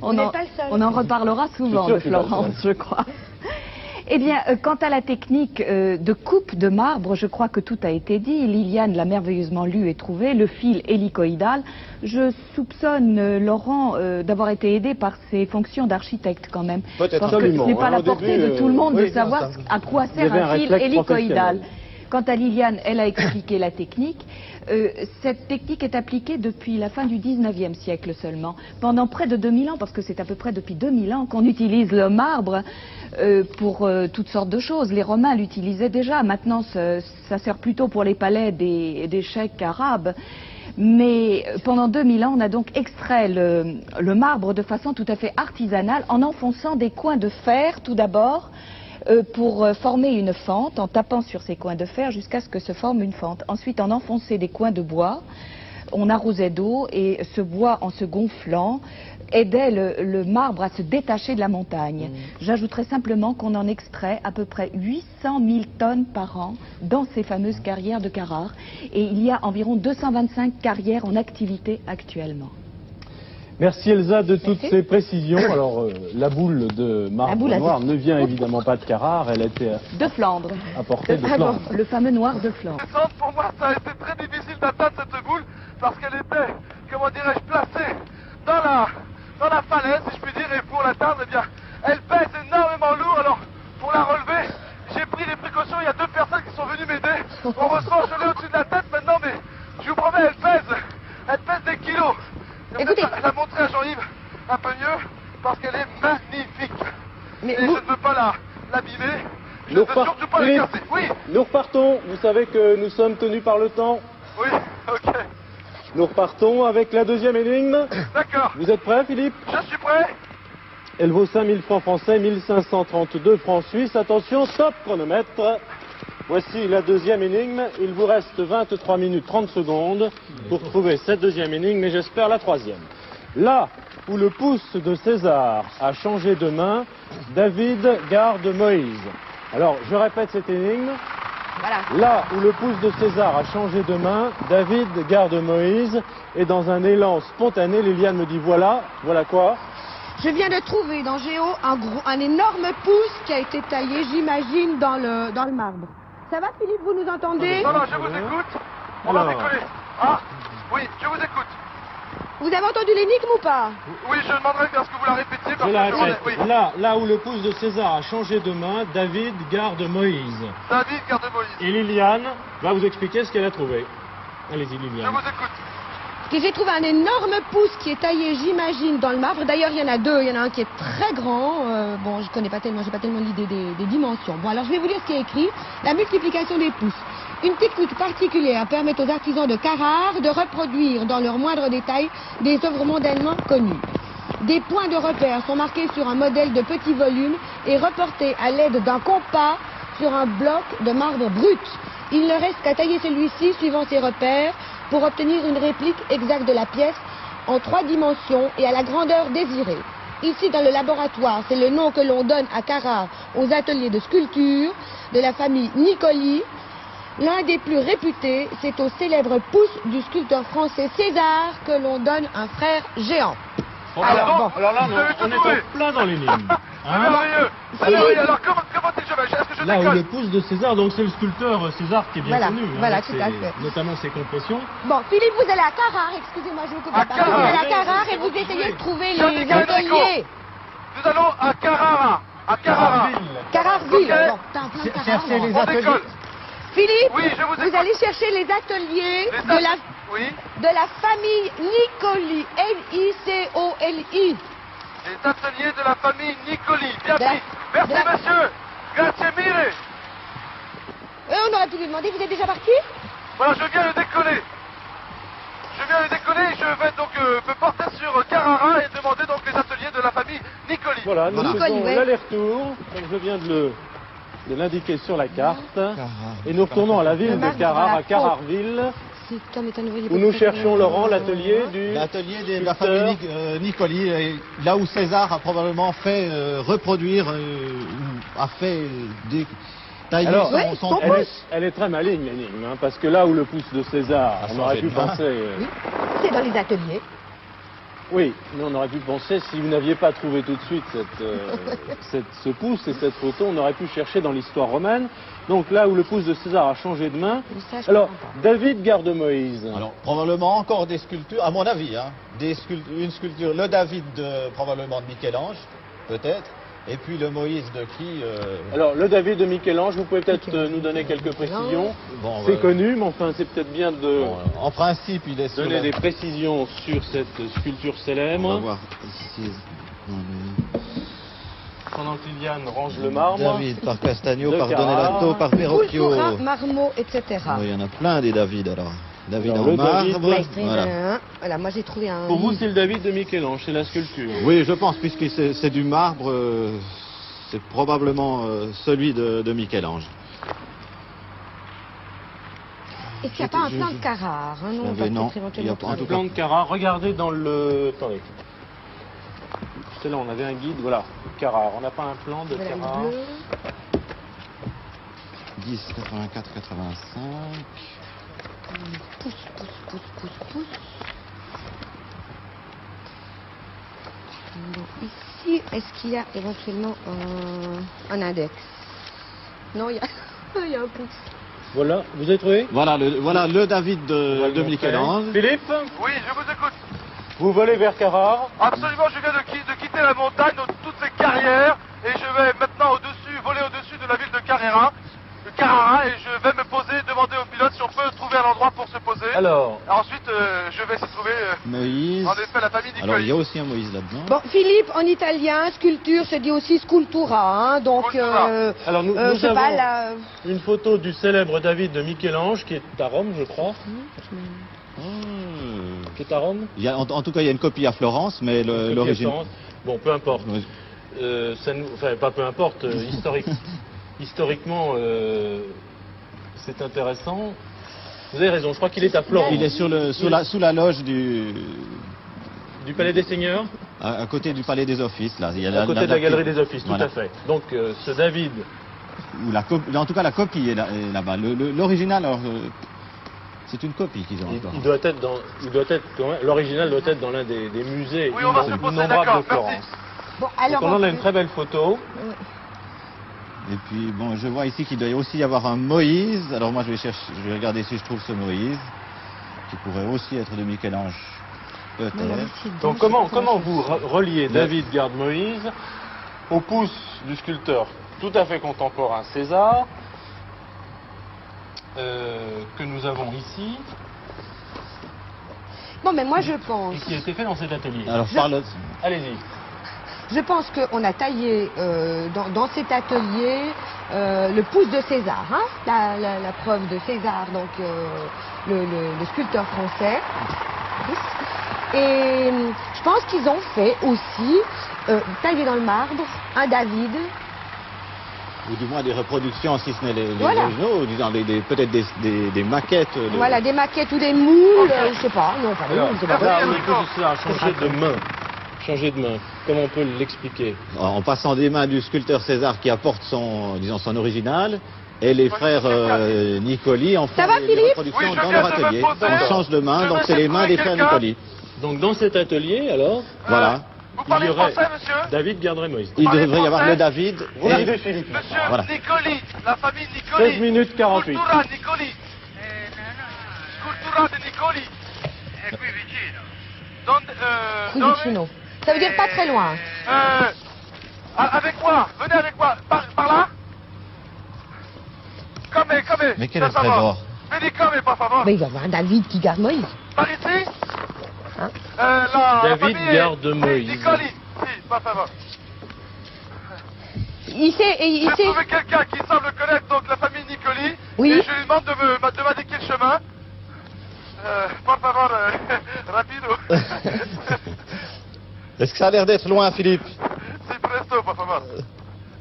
Speaker 3: Vous n'êtes pas le seul.
Speaker 4: On en reparlera souvent
Speaker 1: Je
Speaker 4: de
Speaker 1: suis sûr que
Speaker 4: Florence,
Speaker 1: c'est
Speaker 4: je crois. Eh bien, quant à la technique de coupe de marbre, je crois que tout a été dit. Liliane l'a merveilleusement lu et trouvé. Le fil hélicoïdal. Je soupçonne Laurent d'avoir été aidé par ses fonctions d'architecte quand même.
Speaker 2: Peut-être.
Speaker 4: Parce que ce
Speaker 1: Absolument,
Speaker 4: n'est pas
Speaker 1: hein,
Speaker 4: la
Speaker 1: au
Speaker 4: portée
Speaker 1: début,
Speaker 4: de tout le monde de
Speaker 2: oui,
Speaker 4: savoir
Speaker 2: ça-
Speaker 4: à quoi
Speaker 1: Il y
Speaker 4: sert
Speaker 1: avait
Speaker 4: un
Speaker 1: un
Speaker 4: fil
Speaker 1: réflexe
Speaker 4: hélicoïdal.
Speaker 1: professionnel.
Speaker 4: Quant à Liliane, elle a expliqué la technique. Cette technique est appliquée depuis la fin du 19e siècle seulement. Pendant près de 2000 ans, parce que c'est à peu près depuis 2000 ans qu'on utilise le marbre pour toutes sortes de choses. Les Romains l'utilisaient déjà. Maintenant, ça sert plutôt pour les palais des cheikhs arabes. Mais pendant 2000 ans, on a donc extrait le marbre de façon tout à fait artisanale en enfonçant des coins de fer tout d'abord pour former une fente, en tapant sur ces coins de fer jusqu'à ce que se forme une fente. Ensuite, on enfonçait des coins de bois, on arrosait d'eau et ce bois, en se gonflant, aidait le marbre à se détacher de la montagne. J'ajouterais simplement qu'on en extrait à peu près 800 000 tonnes par an dans ces fameuses carrières de Carrare. Et il y a environ 225 carrières en activité actuellement.
Speaker 1: Merci Elsa de toutes ces précisions. Alors, la boule de marbre
Speaker 4: boule à
Speaker 1: noir
Speaker 4: deux.
Speaker 1: ne vient évidemment pas de Carrare, elle a été
Speaker 4: De Flandre.
Speaker 1: apportée de
Speaker 4: Ah bon,
Speaker 1: Flandre.
Speaker 4: le fameux noir de Flandre.
Speaker 5: Descendre, pour moi, ça a été très difficile d'atteindre cette boule parce qu'elle était, comment dirais-je, placée dans la falaise, si je puis dire, et pour l'atteindre, eh bien, elle pèse énormément lourd. Alors, pour la relever, j'ai pris des précautions. Il y a deux personnes qui sont venues m'aider. Heureusement, je l'ai au-dessus de la tête maintenant, mais je vous promets, elle pèse des kilos.
Speaker 3: Écoutez.
Speaker 5: La montrer à Jean-Yves un peu mieux parce qu'elle est magnifique.
Speaker 3: Mais
Speaker 5: Et
Speaker 3: vous-
Speaker 5: je ne veux pas l'abîmer. Je
Speaker 1: Nous
Speaker 5: ne veux surtout pas la
Speaker 1: Philippe,
Speaker 5: casser. Oui,
Speaker 1: nous repartons. Vous savez que nous sommes tenus par le temps.
Speaker 5: oui, ok.
Speaker 1: Nous repartons avec la deuxième énigme.
Speaker 5: D'accord.
Speaker 1: Vous êtes prêts, Philippe?
Speaker 5: Je suis prêt.
Speaker 1: Elle vaut 5000 francs français, 1532 francs suisses. Attention, stop chronomètre. Voici la deuxième énigme. Il vous reste 23 minutes 30 secondes pour trouver cette deuxième énigme et j'espère la troisième. Là où le pouce de César a changé de main, David garde Moïse. Alors, je répète cette énigme.
Speaker 3: Voilà.
Speaker 1: Là où le pouce de César a changé de main, David garde Moïse. Et dans un élan spontané, Liliane me dit voilà, voilà quoi?
Speaker 3: Je viens de trouver dans Géo un énorme pouce qui a été taillé, j'imagine, dans le marbre. Ça va, Philippe, vous nous entendez?
Speaker 5: Non, non, je vous écoute. On va
Speaker 1: Alors.
Speaker 5: décoller. Ah, oui, je vous écoute.
Speaker 3: Vous avez entendu l'énigme ou pas?
Speaker 5: Oui, je demanderai à ce que vous la répétiez parce
Speaker 1: Je la
Speaker 5: que je demandais-
Speaker 1: répète.
Speaker 5: oui.
Speaker 1: Là où le pouce de César a changé de main, David garde Moïse.
Speaker 5: David garde Moïse.
Speaker 1: Et Liliane va vous expliquer ce qu'elle a trouvé. Allez-y,
Speaker 5: Je
Speaker 1: Liliane.
Speaker 5: vous écoute.
Speaker 3: Que j'ai trouvé un énorme pouce qui est taillé, j'imagine, dans le marbre. D'ailleurs, il y en a deux. Il y en a un qui est très grand. Bon, je connais pas tellement, j'ai pas tellement l'idée des dimensions. Bon, alors je vais vous dire ce qui est écrit. La multiplication des pouces. Une technique particulière permet aux artisans de Carrare de reproduire dans leurs moindres détails des œuvres mondainement connues. Des points de repère sont marqués sur un modèle de petit volume et reportés à l'aide d'un compas sur un bloc de marbre brut. Il ne reste qu'à tailler celui-ci suivant ses repères pour obtenir une réplique exacte de la pièce en 3 dimensions et à la grandeur désirée. Ici, dans le laboratoire, c'est le nom que l'on donne à Carrare aux ateliers de sculpture de la famille Nicoli. L'un des plus réputés, c'est au célèbre pouce du sculpteur français César que l'on donne un frère géant. Alors, bon.
Speaker 1: Alors là,
Speaker 5: Vous avez tout
Speaker 1: on est
Speaker 5: trouvé.
Speaker 1: en plein dans l'énigme.
Speaker 5: C'est merveilleux. C'est merveilleux. Alors, comment est-ce que je vais? Est-ce que je
Speaker 1: Là où
Speaker 5: décolle?
Speaker 1: le pouce de César, donc c'est le sculpteur César qui est bien
Speaker 3: Voilà,
Speaker 1: connu.
Speaker 3: voilà,
Speaker 1: avec
Speaker 3: tout à
Speaker 1: ses-
Speaker 3: fait.
Speaker 1: Notamment ses compressions.
Speaker 3: Bon, Philippe, vous allez à Carrare, excusez-moi, je vous coupe la
Speaker 5: À
Speaker 3: parole. Vous
Speaker 5: Carrare.
Speaker 3: allez à Carrare et vous essayez de trouver
Speaker 5: Je
Speaker 3: les
Speaker 5: décolle,
Speaker 3: ateliers.
Speaker 5: Nous allons à Carrara. À Carrara.
Speaker 3: Carrareville.
Speaker 5: Ok.
Speaker 3: Bon, putain, plein de Carrare,
Speaker 2: Cherchez
Speaker 3: là.
Speaker 2: les
Speaker 5: On
Speaker 2: ateliers.
Speaker 5: décolle.
Speaker 3: Philippe,
Speaker 5: Oui, je vous écoute.
Speaker 3: vous allez chercher les ateliers
Speaker 5: Les
Speaker 3: de
Speaker 5: Oui.
Speaker 3: la famille Nicoli. Nicoli.
Speaker 5: Les ateliers de la famille Nicoli. Bien
Speaker 3: De la-
Speaker 5: pris. Merci,
Speaker 3: de la-
Speaker 5: monsieur. Grazie mille.
Speaker 3: On aurait pu lui demander, vous êtes déjà parti?
Speaker 5: Voilà, je viens de décoller. Je viens de décoller et je vais donc me porter sur Carrara et demander donc les ateliers de la famille Nicoli.
Speaker 1: Voilà, nous
Speaker 3: Voilà.
Speaker 1: faisons
Speaker 3: Ouais.
Speaker 1: l'aller-retour, comme je viens de l'indiquer sur la carte. Et nous retournons à la ville
Speaker 3: Le
Speaker 1: de
Speaker 3: marbre
Speaker 1: Carrare,
Speaker 3: dans la
Speaker 1: à Carrareville,
Speaker 3: C'est Tom est un nouveau
Speaker 1: où nous cherchons, Laurent, l'atelier du...
Speaker 2: L'atelier de la
Speaker 1: sculpteur.
Speaker 2: famille Nicoli, là où César a probablement fait reproduire, ou a fait tailler
Speaker 1: Alors,
Speaker 2: son
Speaker 1: elle est très maligne, l'énigme, hein, parce que là où le pouce de César,
Speaker 2: A
Speaker 1: on aurait
Speaker 2: changé
Speaker 1: pu
Speaker 2: de main.
Speaker 1: penser...
Speaker 3: C'est dans les ateliers.
Speaker 1: Oui, mais on aurait pu penser, si vous n'aviez pas trouvé tout de suite ce pouce et cette photo, on aurait pu chercher dans l'histoire romaine. Donc là où le pouce de César a changé de main.
Speaker 3: Ça, je
Speaker 1: Alors,
Speaker 3: comprends pas.
Speaker 1: David garde Moïse.
Speaker 2: Alors, probablement encore des sculptures, à mon avis, hein, une sculpture, le David probablement de Michel-Ange, peut-être, et puis le Moïse de qui
Speaker 1: Alors, le David de Michel-Ange, vous pouvez peut-être nous donner quelques précisions.
Speaker 2: Bon,
Speaker 1: C'est connu, mais enfin, c'est peut-être bien de
Speaker 2: bon, en principe, il est sur
Speaker 1: donner
Speaker 2: la-
Speaker 1: des précisions sur cette sculpture
Speaker 2: On va
Speaker 1: célèbre.
Speaker 2: voir ici. Non, mais-
Speaker 1: Pendant que Liliane range le marbre.
Speaker 2: David par Castagno,
Speaker 1: De
Speaker 2: par
Speaker 1: Carrare.
Speaker 2: Donellato, par Verrocchio.
Speaker 3: Pulpura, Marmot, etc.
Speaker 2: Oui, il y en a plein des David alors. David
Speaker 1: Alors,
Speaker 2: en
Speaker 1: le David,
Speaker 2: marbre.
Speaker 3: Voilà.
Speaker 2: Voilà.
Speaker 3: Voilà, moi j'ai trouvé un.
Speaker 1: Pour vous, c'est le David de Michel-Ange, c'est la sculpture.
Speaker 2: Oui, je pense, puisque c'est du marbre, c'est probablement celui de Michel-Ange.
Speaker 3: Est-ce qu'il n'y a pas un plan de Carrare hein, non,
Speaker 2: J'avais- non,
Speaker 3: peut-être éventuellement
Speaker 2: il y a pas- en
Speaker 1: Un
Speaker 2: tout
Speaker 1: plan
Speaker 2: cas.
Speaker 1: de Carrare, regardez dans le... Attendez. C'est là, on avait un guide, voilà, Carrare. On n'a pas un plan de
Speaker 3: Voilà, le
Speaker 1: Carrare.
Speaker 3: bleu.
Speaker 2: 10, 84, 85.
Speaker 3: Pousse. Bon, ici, est-ce qu'il y a éventuellement un index? Non, il y a, il y a un pouce.
Speaker 1: Voilà, vous avez trouvé
Speaker 2: Voilà le David
Speaker 1: On va le
Speaker 2: de
Speaker 1: montrer.
Speaker 2: Michel-Ange.
Speaker 1: Philippe,
Speaker 5: Oui, je vous écoute.
Speaker 1: vous volez vers Carrare.
Speaker 5: Absolument, je viens de quitter la montagne, donc toutes ces carrières, et je vais maintenant voler au-dessus de la ville de Carrara, et je vais me poser, demander au pilote si on peut trouver un endroit pour se poser.
Speaker 1: Alors,
Speaker 5: Ensuite, je vais essayer de trouver,
Speaker 2: Moïse.
Speaker 5: en effet, la famille
Speaker 2: Alors il y
Speaker 5: Nicoli.
Speaker 2: a aussi un Moïse là-dedans.
Speaker 3: Bon, Philippe, en italien, sculpture se dit aussi scultura, hein, donc
Speaker 5: Sculptura.
Speaker 1: alors nous
Speaker 3: je sais
Speaker 1: avons
Speaker 3: pas, là...
Speaker 1: une photo du célèbre David de Michel-Ange, qui est à Rome, je crois. Qui est à Rome.
Speaker 2: Il y a, en tout cas, il y a une copie à Florence, mais
Speaker 1: Copie à
Speaker 2: l'origine.
Speaker 1: Florence. Bon, peu importe.
Speaker 2: Oui.
Speaker 1: Enfin, pas peu importe, historiquement, c'est intéressant. Vous avez raison, je crois qu'il est à Florence.
Speaker 2: Il est sous la loge
Speaker 1: du Palais des Seigneurs?
Speaker 2: À côté du Palais des Offices, là. Il y a
Speaker 1: À côté de la Galerie des Offices, tout
Speaker 2: voilà.
Speaker 1: à fait. Donc ce David...
Speaker 2: Ou en tout cas, la copie est là-bas. L'original, alors, c'est une copie qu'ils ont.
Speaker 1: Il doit être dans... L'original doit être dans l'un des musées
Speaker 5: Oui, on va se poser d'accord,
Speaker 1: de Florence.
Speaker 3: Bon, alors,
Speaker 1: Donc on en a une très belle photo.
Speaker 2: Et puis, bon, je vois ici qu'il doit aussi y avoir un Moïse. Alors moi, je vais regarder si je trouve ce Moïse, qui pourrait aussi être de Michel-Ange, peut-être.
Speaker 1: Donc comment vous reliez David garde Moïse au pouce du sculpteur tout à fait contemporain César, que nous avons ici,
Speaker 3: bon, mais moi je pense...
Speaker 1: et qui a été fait dans cet atelier?
Speaker 2: Alors, parle...
Speaker 1: Allez-y.
Speaker 3: Je pense qu'on a taillé dans cet atelier le pouce de César, hein, la preuve de César, donc le sculpteur français. Et je pense qu'ils ont fait aussi, taillé dans le marbre, un David.
Speaker 2: Ou du moins des reproductions, si ce n'est les
Speaker 3: Voilà.
Speaker 2: originaux, ou disons peut-être des maquettes.
Speaker 3: Voilà, des maquettes ou des moules, je sais pas, non, pas des moules, c'est pas
Speaker 1: Là,
Speaker 3: possible.
Speaker 1: on est tout ça, changer de main. Changer de main. Comment on peut l'expliquer?
Speaker 2: En passant des mains du sculpteur César qui apporte son original, et les frères Nicoli en font
Speaker 3: Ça va,
Speaker 2: les
Speaker 3: Philippe?
Speaker 2: reproductions
Speaker 5: Oui, je
Speaker 2: dans
Speaker 5: viens
Speaker 2: leur
Speaker 5: de me
Speaker 2: atelier.
Speaker 5: poser.
Speaker 2: On change de main,
Speaker 5: Je
Speaker 2: donc
Speaker 5: vais
Speaker 2: c'est les mains des frères
Speaker 5: quelqu'un.
Speaker 2: Nicoli.
Speaker 1: Donc dans cet atelier, alors,
Speaker 2: Voilà.
Speaker 5: Vous
Speaker 1: il
Speaker 5: parlez
Speaker 1: y aurait
Speaker 5: français, monsieur?
Speaker 1: David garderait Moïse.
Speaker 2: Il
Speaker 5: parlez
Speaker 2: devrait y avoir
Speaker 5: français?
Speaker 2: le David.
Speaker 1: Regardez Philippe.
Speaker 5: Monsieur
Speaker 2: Voilà.
Speaker 5: Nicoli, la famille Nicoli.
Speaker 1: 16 minutes 48.
Speaker 5: Cultura Nicoli. Cultura de Nicoli.
Speaker 6: È qui vicino.
Speaker 3: Qui
Speaker 5: Dove?
Speaker 3: vicino. Ça veut dire pas très loin.
Speaker 5: Avec moi, venez avec moi. Par là? Come.
Speaker 2: Mais quel
Speaker 5: per
Speaker 2: est le trésor?
Speaker 5: Vedi come, par favor.
Speaker 3: Mais il va y avoir un David qui garde Moïse.
Speaker 5: Par ici?
Speaker 3: Hein?
Speaker 5: La
Speaker 1: David
Speaker 5: famille
Speaker 1: garde Moïse.
Speaker 5: Nicoli, si, par favor.
Speaker 3: Il sait,
Speaker 5: J'ai
Speaker 3: il sait.
Speaker 5: trouvé quelqu'un qui semble connaître donc la famille Nicoli.
Speaker 3: Oui.
Speaker 5: Et je lui demande de m'indiquer le chemin. Por favor, rapido.
Speaker 2: Est-ce que ça a l'air d'être loin, Philippe?
Speaker 5: C'est presto, por favor.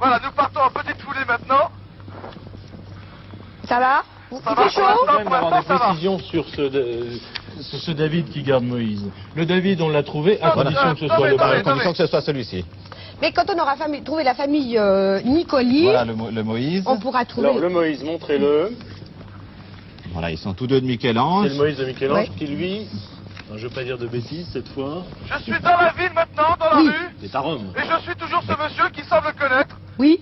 Speaker 5: Voilà, nous partons en petite foulée maintenant.
Speaker 3: Ça va?
Speaker 5: Ça
Speaker 3: Il
Speaker 5: va,
Speaker 3: fait
Speaker 5: pour
Speaker 3: chaud?
Speaker 5: l'instant,
Speaker 1: Même d'avoir des
Speaker 5: ça va.
Speaker 1: précisions sur ce David qui garde Moïse. Le David, on l'a trouvé à
Speaker 5: Voilà.
Speaker 1: condition que ce
Speaker 5: Ah,
Speaker 1: soit
Speaker 5: mais
Speaker 1: le
Speaker 5: attendez,
Speaker 2: À
Speaker 1: bon.
Speaker 2: condition que ce soit celui-ci.
Speaker 3: Mais quand on aura trouvé la famille Nicoli,
Speaker 2: Voilà le Moïse.
Speaker 3: on pourra trouver...
Speaker 1: Alors le Moïse, montrez-le.
Speaker 2: Voilà, ils sont tous deux de
Speaker 1: C'est
Speaker 2: Michel-Ange.
Speaker 1: le Moïse de Michel-Ange
Speaker 3: Ouais.
Speaker 1: qui lui, non, je ne veux pas dire de bêtises cette fois,
Speaker 5: Je suis dans la ville maintenant, dans la
Speaker 3: Oui.
Speaker 5: rue.
Speaker 1: c'est à Rome.
Speaker 5: Et je suis toujours ce monsieur qui semble connaître.
Speaker 3: Oui.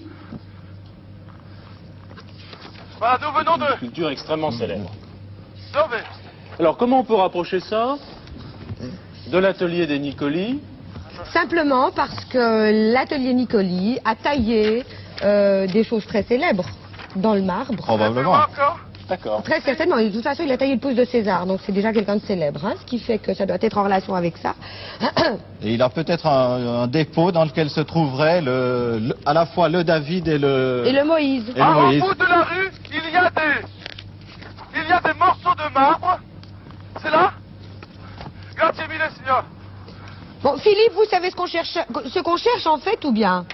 Speaker 5: Voilà, nous venons
Speaker 1: Une sculpture extrêmement célèbre.
Speaker 5: Dove.
Speaker 1: Alors comment on peut rapprocher ça de l'atelier des Nicoli?
Speaker 3: Simplement parce que l'atelier Nicoli a taillé des choses très célèbres dans le marbre.
Speaker 2: Probablement.
Speaker 5: Encore.
Speaker 1: D'accord.
Speaker 3: Très certainement. Et de toute façon, il a taillé le pouce de César, donc c'est déjà quelqu'un de célèbre, hein, ce qui fait que ça doit être en relation avec ça.
Speaker 2: Et il a peut-être un dépôt dans lequel se trouverait à la fois le David et le...
Speaker 3: Et le Moïse.
Speaker 2: Et le
Speaker 5: Au
Speaker 2: Moïse.
Speaker 5: bout de la rue, il y a des morceaux de marbre. C'est là? Grazie mille, signor.
Speaker 3: Bon, Philippe, vous savez ce qu'on cherche en fait ou bien?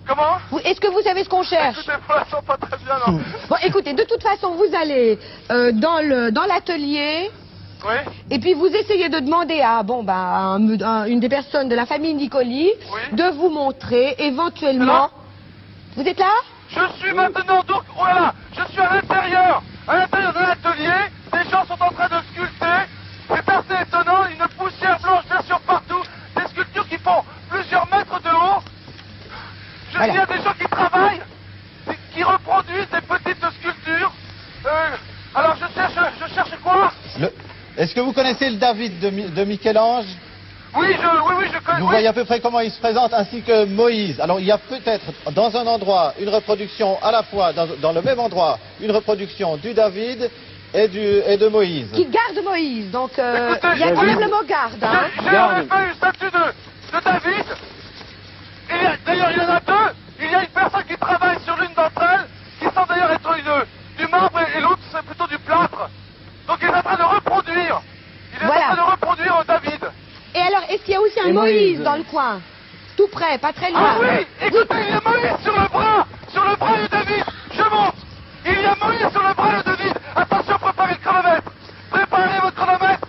Speaker 5: Comment?
Speaker 3: Est-ce que vous savez ce qu'on cherche?
Speaker 5: Écoutez, pour l'instant, pas très bien, non.
Speaker 3: Bon, écoutez, de toute façon, vous allez dans l'atelier
Speaker 5: Oui?
Speaker 3: et puis vous essayez de demander à une des personnes de la famille Nicoli
Speaker 5: Oui.
Speaker 3: de vous montrer éventuellement. Vous êtes là?
Speaker 5: Je suis maintenant donc, oh là là, je suis à l'intérieur de l'atelier, des gens sont en train de sculpter, c'est assez étonnant, une poussière blanche bien sûr partout, des sculptures qui font plusieurs mètres de haut. Je
Speaker 3: Voilà.
Speaker 5: dis à des gens qui travaillent, qui reproduisent des petites sculptures. Alors je cherche quoi?
Speaker 2: Est-ce que vous connaissez le David de Michel-Ange?
Speaker 5: Oui, je connais.
Speaker 2: Vous
Speaker 5: oui.
Speaker 2: voyez à peu près comment il se présente, ainsi que Moïse. Alors il y a peut-être dans un endroit une reproduction à la fois, dans le même endroit, une reproduction du David et de Moïse.
Speaker 3: Qui garde Moïse. Donc,
Speaker 5: Écoutez,
Speaker 3: il y a quand même le mot garde. Hein.
Speaker 5: J'ai en effet une statue de David. D'ailleurs, il y en a deux. Il y a une personne qui travaille sur l'une d'entre elles, qui semble d'ailleurs être du marbre et l'autre c'est plutôt du plâtre. Donc il est en train de reproduire. Il est
Speaker 3: Voilà.
Speaker 5: en train de reproduire David.
Speaker 3: Et alors, est-ce qu'il y a aussi un
Speaker 1: Et
Speaker 3: Moïse
Speaker 1: Moïse.
Speaker 3: dans le coin? Tout près, pas très loin.
Speaker 5: Ah oui, écoutez, il y a Moïse sur le bras de David. Je monte. Il y a Moïse sur le bras de David. Attention, préparez le chronomètre. Préparez votre chronomètre.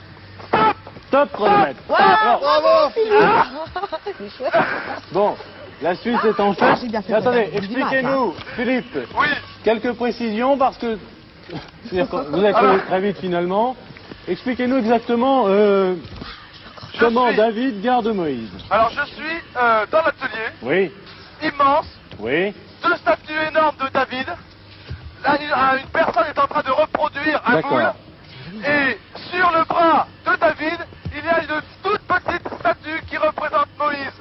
Speaker 5: Stop.
Speaker 1: Top chronomètre.
Speaker 3: Voilà.
Speaker 1: Alors,
Speaker 2: Bravo!
Speaker 4: plus chouette.
Speaker 1: Bon, la Suisse est en fait.
Speaker 3: j'ai bien fait
Speaker 1: Mais attendez,
Speaker 3: de regarder du match,
Speaker 1: expliquez-nous, Philippe,
Speaker 5: Oui,
Speaker 1: quelques précisions parce que c'est-à-dire que vous avez connu très vite finalement. Expliquez-nous exactement comment
Speaker 5: suis-
Speaker 1: David garde Moïse.
Speaker 5: alors je suis dans l'atelier,
Speaker 1: Oui,
Speaker 5: immense,
Speaker 1: oui,
Speaker 5: 2 statues énormes de David. Là, une personne est en train de reproduire un boule.
Speaker 1: d'accord.
Speaker 5: Et sur le bras de David, il y a une toute petite statue qui représente Moïse.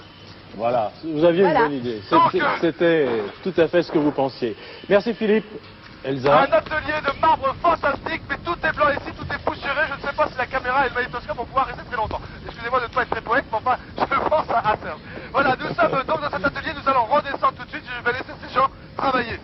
Speaker 1: Voilà, vous aviez
Speaker 3: Voilà.
Speaker 1: une bonne idée.
Speaker 5: Donc,
Speaker 1: C'était tout à fait ce que vous pensiez. Merci Philippe. Elsa.
Speaker 5: Un atelier de marbre fantastique, mais tout est blanc ici, tout est poussiéré. Je ne sais pas si la caméra et le magnétoscope vont pouvoir rester très longtemps. Excusez-moi de ne pas être très poète, mais enfin, je pense à Serge. Voilà, nous sommes donc dans cet atelier, nous allons redescendre tout de suite, je vais laisser ces gens travailler.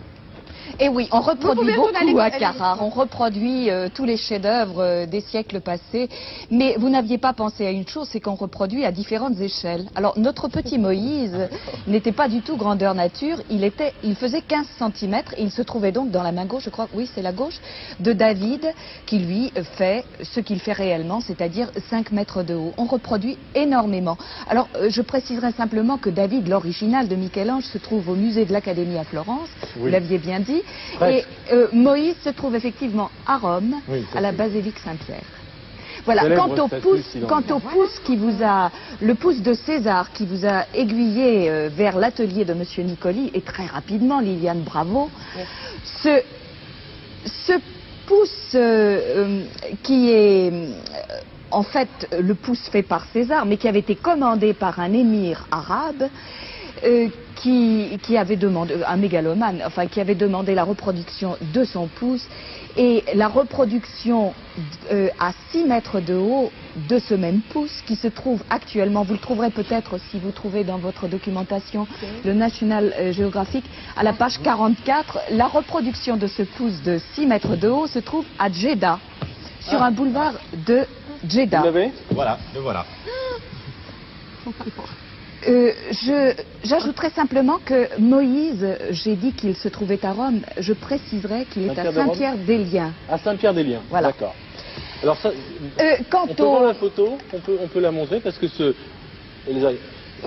Speaker 7: Et oui, on
Speaker 3: Vous
Speaker 7: reproduit
Speaker 3: pouvez retourner
Speaker 7: beaucoup
Speaker 3: à
Speaker 7: à
Speaker 3: l'école.
Speaker 7: Carrare, on reproduit tous les chefs-d'œuvre des siècles passés, mais vous n'aviez pas pensé à une chose, c'est qu'on reproduit à différentes échelles. Alors notre petit Moïse n'était pas du tout grandeur nature, il faisait 15 cm et il se trouvait donc dans la main gauche, je crois, oui c'est la gauche, de David qui lui fait ce qu'il fait réellement, c'est-à-dire 5 mètres de haut. On reproduit énormément. Alors je préciserai simplement que David, l'original de Michel-Ange, se trouve au musée de l'Académie à Florence, vous
Speaker 1: Oui.
Speaker 7: l'aviez bien dit.
Speaker 1: Presque.
Speaker 7: Et Moïse se trouve effectivement à Rome,
Speaker 1: Oui, ça
Speaker 7: à la
Speaker 1: c'est-
Speaker 7: basilique Saint-Pierre. Voilà.
Speaker 1: Célèbre
Speaker 7: Quant au
Speaker 1: statue
Speaker 7: pouce,
Speaker 1: si l'on
Speaker 7: quant
Speaker 1: veut.
Speaker 7: au pouce qui vous a, le pouce de César qui vous a aiguillé vers l'atelier de Monsieur Nicoli et très rapidement, Liliane, bravo. Ce pouce qui est en fait le pouce fait par César, mais qui avait été commandé par un émir arabe. Qui avait demandé, un mégalomane, enfin qui avait demandé la reproduction de son pouce et la reproduction à 6 mètres de haut de ce même pouce qui se trouve actuellement, vous le trouverez peut-être si vous trouvez dans votre documentation le National Geographic à la page 44, la reproduction de ce pouce de 6 mètres de haut se trouve à Jeddah, sur un boulevard de Jeddah.
Speaker 1: Vous l'avez?
Speaker 2: Voilà, le voilà.
Speaker 7: J'ajouterai simplement que Moïse, j'ai dit qu'il se trouvait à Rome, je préciserai qu'il est à
Speaker 1: Saint-Pierre de Rome
Speaker 7: Saint-Pierre-des-Liens.
Speaker 1: À Saint-Pierre-des-Liens.
Speaker 7: Voilà.
Speaker 1: D'accord. Alors ça,
Speaker 7: Quant
Speaker 1: on peut voir
Speaker 7: au...
Speaker 1: la photo, on peut la montrer parce que Elsa,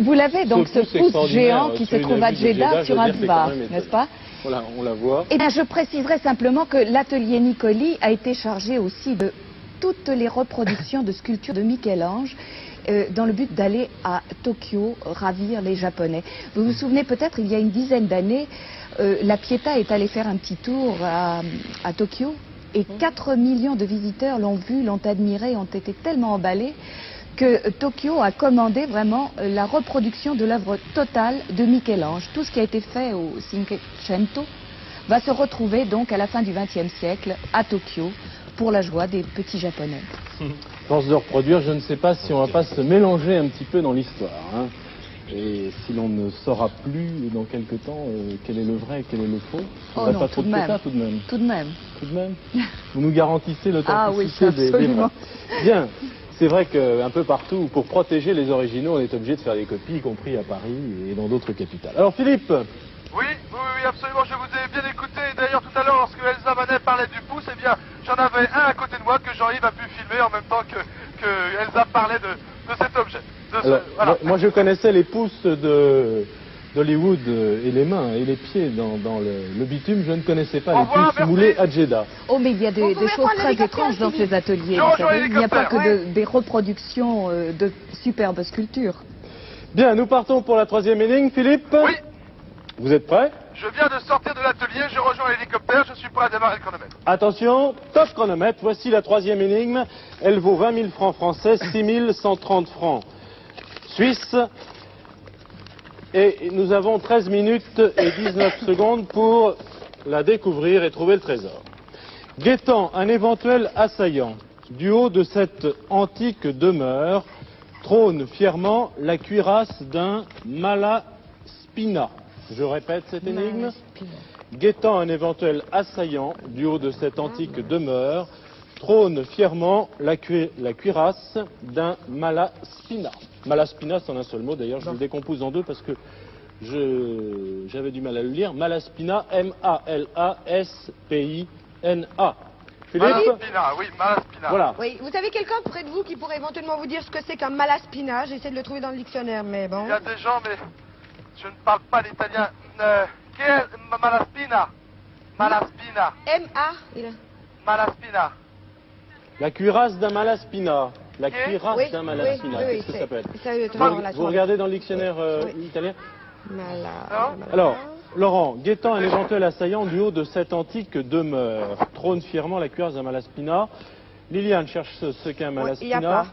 Speaker 7: Vous l'avez donc ce pouce
Speaker 1: extraordinaire,
Speaker 7: géant qui
Speaker 1: sur
Speaker 7: se
Speaker 1: une
Speaker 7: trouve à
Speaker 1: vue de Jeddah,
Speaker 7: Jeddah
Speaker 1: je
Speaker 7: sur
Speaker 1: veux
Speaker 7: un
Speaker 1: dire, c'est
Speaker 7: boulevard,
Speaker 1: quand même
Speaker 7: n'est-ce
Speaker 1: étonnant.
Speaker 7: pas?
Speaker 1: Voilà, on la voit.
Speaker 7: Eh bien, je préciserai simplement que l'atelier Nicoli a été chargé aussi de toutes les reproductions de sculptures de Michel-Ange dans le but d'aller à Tokyo ravir les Japonais. Vous vous souvenez peut-être, il y a une dizaine d'années, la Pietà est allée faire un petit tour à Tokyo et 4 millions de visiteurs l'ont vu, l'ont admiré, ont été tellement emballés que Tokyo a commandé vraiment la reproduction de l'œuvre totale de Michel-Ange. Tout ce qui a été fait au Cinquecento va se retrouver donc à la fin du XXe siècle à Tokyo pour la joie des petits Japonais.
Speaker 1: Force de reproduire, je ne sais pas si on va pas se mélanger un petit peu dans l'histoire. Hein. Et si l'on ne saura plus dans quelque temps quel est le vrai et quel est le faux, il
Speaker 7: Oh
Speaker 1: n'y
Speaker 7: non,
Speaker 1: pas trop
Speaker 7: tout
Speaker 1: de
Speaker 7: de même.
Speaker 1: quota tout de même.
Speaker 7: Tout de même.
Speaker 1: Tout de même. Vous nous garantissez
Speaker 7: Ah oui,
Speaker 1: l'authenticité des
Speaker 7: absolument.
Speaker 1: vrais. Bien. C'est vrai qu'un peu partout, pour protéger les originaux, on est obligé de faire des copies, y compris à Paris et dans d'autres capitales. Alors Philippe,
Speaker 5: Oui, absolument, je vous ai bien écouté. D'ailleurs, tout à l'heure, lorsque Elsa Manet parlait du pouce, eh bien, j'en avais un à côté de moi que Jean-Yves a pu filmer en même temps que Elsa parlait de cet objet.
Speaker 1: alors,
Speaker 5: Voilà.
Speaker 1: moi je connaissais les pouces d'Hollywood et les mains et les pieds dans le bitume, je ne connaissais pas
Speaker 5: Au
Speaker 1: les
Speaker 5: revoir,
Speaker 1: pouces
Speaker 5: merci.
Speaker 1: moulés à Jeddah.
Speaker 7: Oh, mais il y a
Speaker 3: Vous
Speaker 7: des
Speaker 3: pouvez
Speaker 7: choses
Speaker 3: prendre
Speaker 7: très
Speaker 3: l'hélicoptère,
Speaker 7: étranges dans
Speaker 3: Philippe.
Speaker 7: ces ateliers.
Speaker 5: Je
Speaker 7: vous
Speaker 5: rejoins
Speaker 7: savez. Il n'y a pas
Speaker 5: l'hélicoptère,
Speaker 7: que des reproductions de superbes sculptures.
Speaker 1: Bien, nous partons pour la troisième énigme. Philippe,
Speaker 5: Oui,
Speaker 1: vous êtes prêt?
Speaker 5: je viens de sortir de l'atelier, je rejoins l'hélicoptère, je suis prêt à démarrer le chronomètre.
Speaker 1: Attention, top chronomètre, voici la troisième énigme. Elle vaut 20 000 francs français, 6 130 francs suisses. Et nous avons 13 minutes et 19 secondes pour la découvrir et trouver le trésor. Guettant un éventuel assaillant, du haut de cette antique demeure, trône fièrement la cuirasse d'un Malaspina. Je répète cette énigme. Guettant un éventuel assaillant, du haut de cette antique demeure, trône fièrement la cuirasse d'un Malaspina. Malaspina, c'est en un seul mot, d'ailleurs, je le décompose en deux parce que j'avais du mal à le lire. Malaspina, M-A-L-A-S-P-I-N-A. Philippe?
Speaker 5: Malaspina, oui, Malaspina.
Speaker 1: Voilà.
Speaker 3: Oui, vous avez quelqu'un près de vous qui pourrait éventuellement vous dire ce que c'est qu'un malaspina? J'essaie de le trouver dans le dictionnaire, mais bon.
Speaker 5: Il y a des gens, mais je ne parle pas l'italien. Qu'est Malaspina? Malaspina.
Speaker 3: M-A.
Speaker 5: Malaspina.
Speaker 1: La cuirasse d'un malaspina. La
Speaker 5: Ok.
Speaker 1: cuirasse
Speaker 3: Oui,
Speaker 1: d'un malaspina.
Speaker 3: oui, oui,
Speaker 1: Qu'est-ce que
Speaker 3: c'est-
Speaker 1: ça peut être?
Speaker 3: ça veut être en
Speaker 1: Vous,
Speaker 3: relation
Speaker 1: vous
Speaker 3: avec-
Speaker 1: regardez dans le dictionnaire
Speaker 3: Oui.
Speaker 1: italien?
Speaker 3: Mala.
Speaker 1: Alors, Laurent, guettant un éventuel assaillant du haut de cette antique demeure, trône fièrement la cuirasse d'un malaspina. Liliane cherche ce qu'est un
Speaker 3: Oui, il y a
Speaker 1: malaspina.
Speaker 3: pas.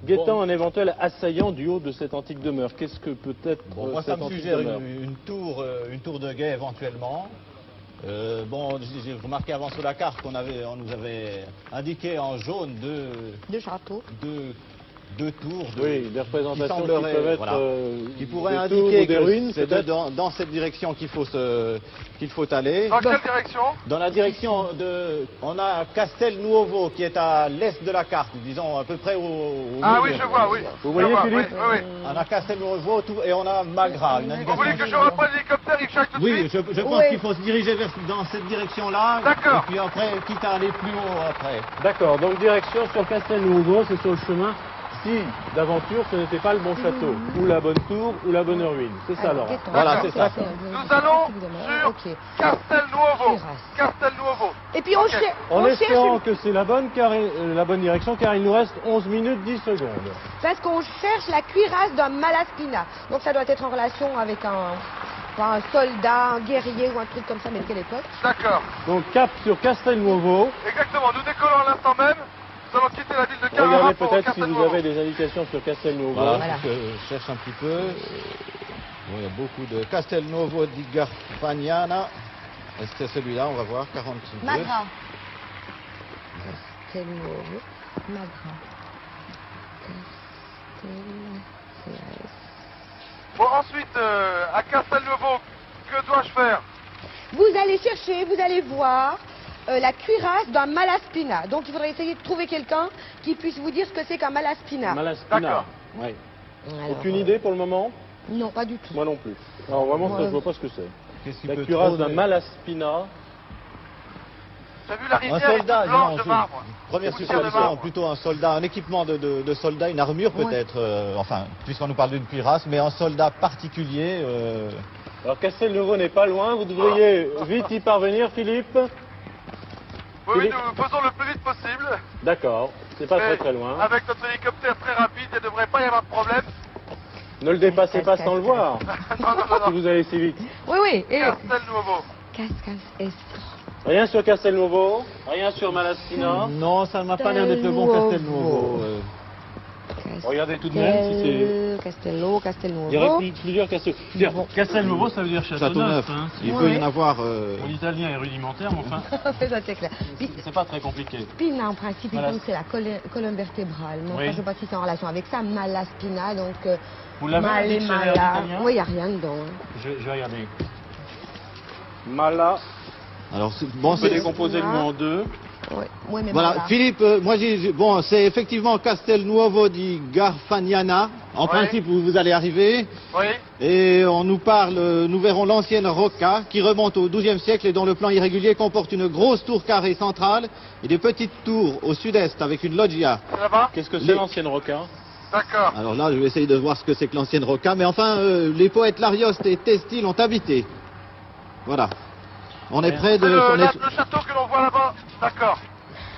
Speaker 1: Guettant un éventuel assaillant du haut de cette antique demeure. Qu'est-ce que peut être
Speaker 2: Bon, moi, ça
Speaker 1: cette
Speaker 2: me
Speaker 1: antique
Speaker 2: suggère
Speaker 1: demeure?
Speaker 2: une tour de guet éventuellement. Bon, j'ai remarqué avant sur la carte on nous avait indiqué en jaune
Speaker 3: De château.
Speaker 2: deux tours.
Speaker 1: Oui, des représentations qui
Speaker 2: semblerait,
Speaker 1: peuvent être
Speaker 2: voilà, qui pourraient
Speaker 1: des tours
Speaker 2: indiquer
Speaker 1: ou des
Speaker 2: que
Speaker 1: ruines,
Speaker 2: c'est
Speaker 1: peut-être.
Speaker 2: dans cette direction qu'il faut aller.
Speaker 5: Dans quelle direction?
Speaker 2: Dans la direction on a Castel Nuovo qui est à l'est de la carte, disons à peu près au
Speaker 5: Ah
Speaker 2: milieu.
Speaker 5: oui, je vois, oui.
Speaker 1: Vous
Speaker 5: Je
Speaker 1: voyez,
Speaker 5: vois,
Speaker 1: Philippe?
Speaker 5: Oui, oui, oui.
Speaker 2: On a Castel Nuovo et on a Magra, une
Speaker 5: Vous
Speaker 2: indication.
Speaker 5: voulez que je reprenne l'hélicoptère et que j'aille tout de
Speaker 2: Oui,
Speaker 5: suite?
Speaker 2: je pense
Speaker 3: Oui.
Speaker 2: qu'il faut se diriger dans cette direction-là.
Speaker 5: D'accord.
Speaker 2: Et puis après, quitte à aller plus haut après.
Speaker 1: D'accord, donc direction sur Castelnuovo, c'est sur le chemin. Si d'aventure ce n'était pas le bon château, ou la bonne tour, ou la bonne ruine. C'est ça,
Speaker 3: Alors,
Speaker 1: Laurent.
Speaker 3: détente.
Speaker 2: Voilà, c'est ça.
Speaker 5: Nous allons sur
Speaker 3: Ok.
Speaker 5: Castelnuovo.
Speaker 3: Cuirasse.
Speaker 5: Castelnuovo.
Speaker 3: Et puis on,
Speaker 5: Ok.
Speaker 3: cher-
Speaker 1: En
Speaker 3: on cherche
Speaker 1: espérant
Speaker 3: une-
Speaker 1: que c'est la bonne direction, car il nous reste 11 minutes 10 secondes.
Speaker 3: parce qu'on cherche la cuirasse d'un malaspina. Donc ça doit être en relation avec un soldat, un guerrier ou un truc comme ça, mais de quelle époque?
Speaker 5: D'accord.
Speaker 1: Donc cap sur Castelnuovo.
Speaker 5: Exactement. Nous décollons à l'instant même. Nous allons quitter la ville de Carrara
Speaker 1: Regardez
Speaker 5: pour
Speaker 1: peut-être si vous
Speaker 5: Castelnuovo.
Speaker 1: avez des indications sur Castelnuovo.
Speaker 2: Voilà,
Speaker 3: Voilà.
Speaker 2: je cherche un petit peu. Bon, il y a beaucoup de Castelnuovo di Garfagnana. Est-ce que c'est celui-là? On va voir. 42.
Speaker 3: Magra. Castelnuovo. Magra.
Speaker 5: Bon, ensuite, à Castelnuovo, que dois-je faire?
Speaker 3: Vous allez chercher, vous allez voir la cuirasse d'un malaspina. Donc il faudrait essayer de trouver quelqu'un qui puisse vous dire ce que c'est qu'un malaspina.
Speaker 1: Malaspina.
Speaker 5: D'accord.
Speaker 1: Ouais.
Speaker 3: Alors,
Speaker 1: Aucune idée pour le moment?
Speaker 3: Non, pas du tout.
Speaker 1: Moi non plus. Alors vraiment, ça,
Speaker 3: Ouais.
Speaker 1: je vois pas ce que c'est.
Speaker 2: Qu'est-ce qu'il
Speaker 1: La
Speaker 2: peut
Speaker 1: cuirasse
Speaker 2: trouver
Speaker 1: d'un Malaspina.
Speaker 5: J'ai vu la
Speaker 2: Un
Speaker 5: rivière
Speaker 2: soldat,
Speaker 5: est toute blanche
Speaker 2: non,
Speaker 5: de
Speaker 2: c'est-
Speaker 5: marbre.
Speaker 2: Première
Speaker 5: Une poussière de
Speaker 2: supposition,
Speaker 5: marbre.
Speaker 2: plutôt un soldat, un équipement de soldat, une armure
Speaker 3: Ouais.
Speaker 2: peut-être, enfin, puisqu'on nous parle d'une cuirasse, mais un soldat particulier.
Speaker 1: Alors Castelnuovo n'est pas loin, vous devriez vite y parvenir, Philippe.
Speaker 5: Oui,
Speaker 1: Philippe.
Speaker 5: nous faisons le plus vite possible.
Speaker 1: D'accord, c'est pas
Speaker 5: Et
Speaker 1: très loin.
Speaker 5: Avec notre hélicoptère très rapide, il ne devrait pas y avoir de problème.
Speaker 1: Ne le dépassez pas sans le voir,
Speaker 5: non, non,
Speaker 1: si
Speaker 5: non.
Speaker 1: vous allez si vite.
Speaker 3: Oui, oui. Et...
Speaker 5: Castelnuovo.
Speaker 1: Rien sur Castelnuovo, rien sur Malaspina.
Speaker 2: Non, ça ne m'a pas l'air d'être le bon Castelnuovo.
Speaker 1: Regardez tout de même si c'est...
Speaker 3: Castello,
Speaker 1: Je dirais
Speaker 3: Castelnuovo.
Speaker 1: plusieurs Castelnuovo. Castelnuovo, ça veut dire
Speaker 2: Château Neuf.
Speaker 1: hein.
Speaker 2: Il
Speaker 3: Ouais.
Speaker 2: peut y en avoir.
Speaker 1: L'italien est rudimentaire, mais enfin,
Speaker 3: Ça, c'est clair. Puis,
Speaker 1: c'est pas très compliqué.
Speaker 3: spina, en principe, il
Speaker 1: Voilà.
Speaker 3: faut que c'est la colonne vertébrale. Mais enfin,
Speaker 1: Oui.
Speaker 3: je ne sais pas si c'est en relation avec ça. Malaspina, donc...
Speaker 1: Vous l'avez,
Speaker 3: mal
Speaker 1: le
Speaker 3: et
Speaker 1: dictionnaire
Speaker 3: mala.
Speaker 1: d'italien
Speaker 3: Oui, il n'y a rien dedans. hein.
Speaker 1: Je vais regarder. Mala,
Speaker 2: Alors,
Speaker 1: on peut
Speaker 2: c'est.
Speaker 1: décomposer le mot en deux.
Speaker 3: Ouais. Oui, mais
Speaker 2: Voilà,
Speaker 3: mala.
Speaker 2: Philippe, moi bon, c'est effectivement Castelnuovo di Garfagnana. En
Speaker 5: Oui.
Speaker 2: principe, vous allez arriver.
Speaker 5: Oui.
Speaker 2: Et on nous parle, nous verrons l'ancienne Rocca qui remonte au XIIe siècle et dont le plan irrégulier comporte une grosse tour carrée centrale et des petites tours au sud-est avec une loggia.
Speaker 5: C'est là-bas?
Speaker 1: Qu'est-ce que c'est
Speaker 2: Les-
Speaker 1: l'ancienne Rocca?
Speaker 5: D'accord.
Speaker 2: Alors là, je vais essayer de voir ce que c'est que l'ancienne Rocca, mais enfin, les poètes Larioste et Testi l'ont habité. Voilà. On est près
Speaker 5: C'est
Speaker 2: de...
Speaker 5: le,
Speaker 2: on est-
Speaker 5: le château que l'on voit là-bas. D'accord.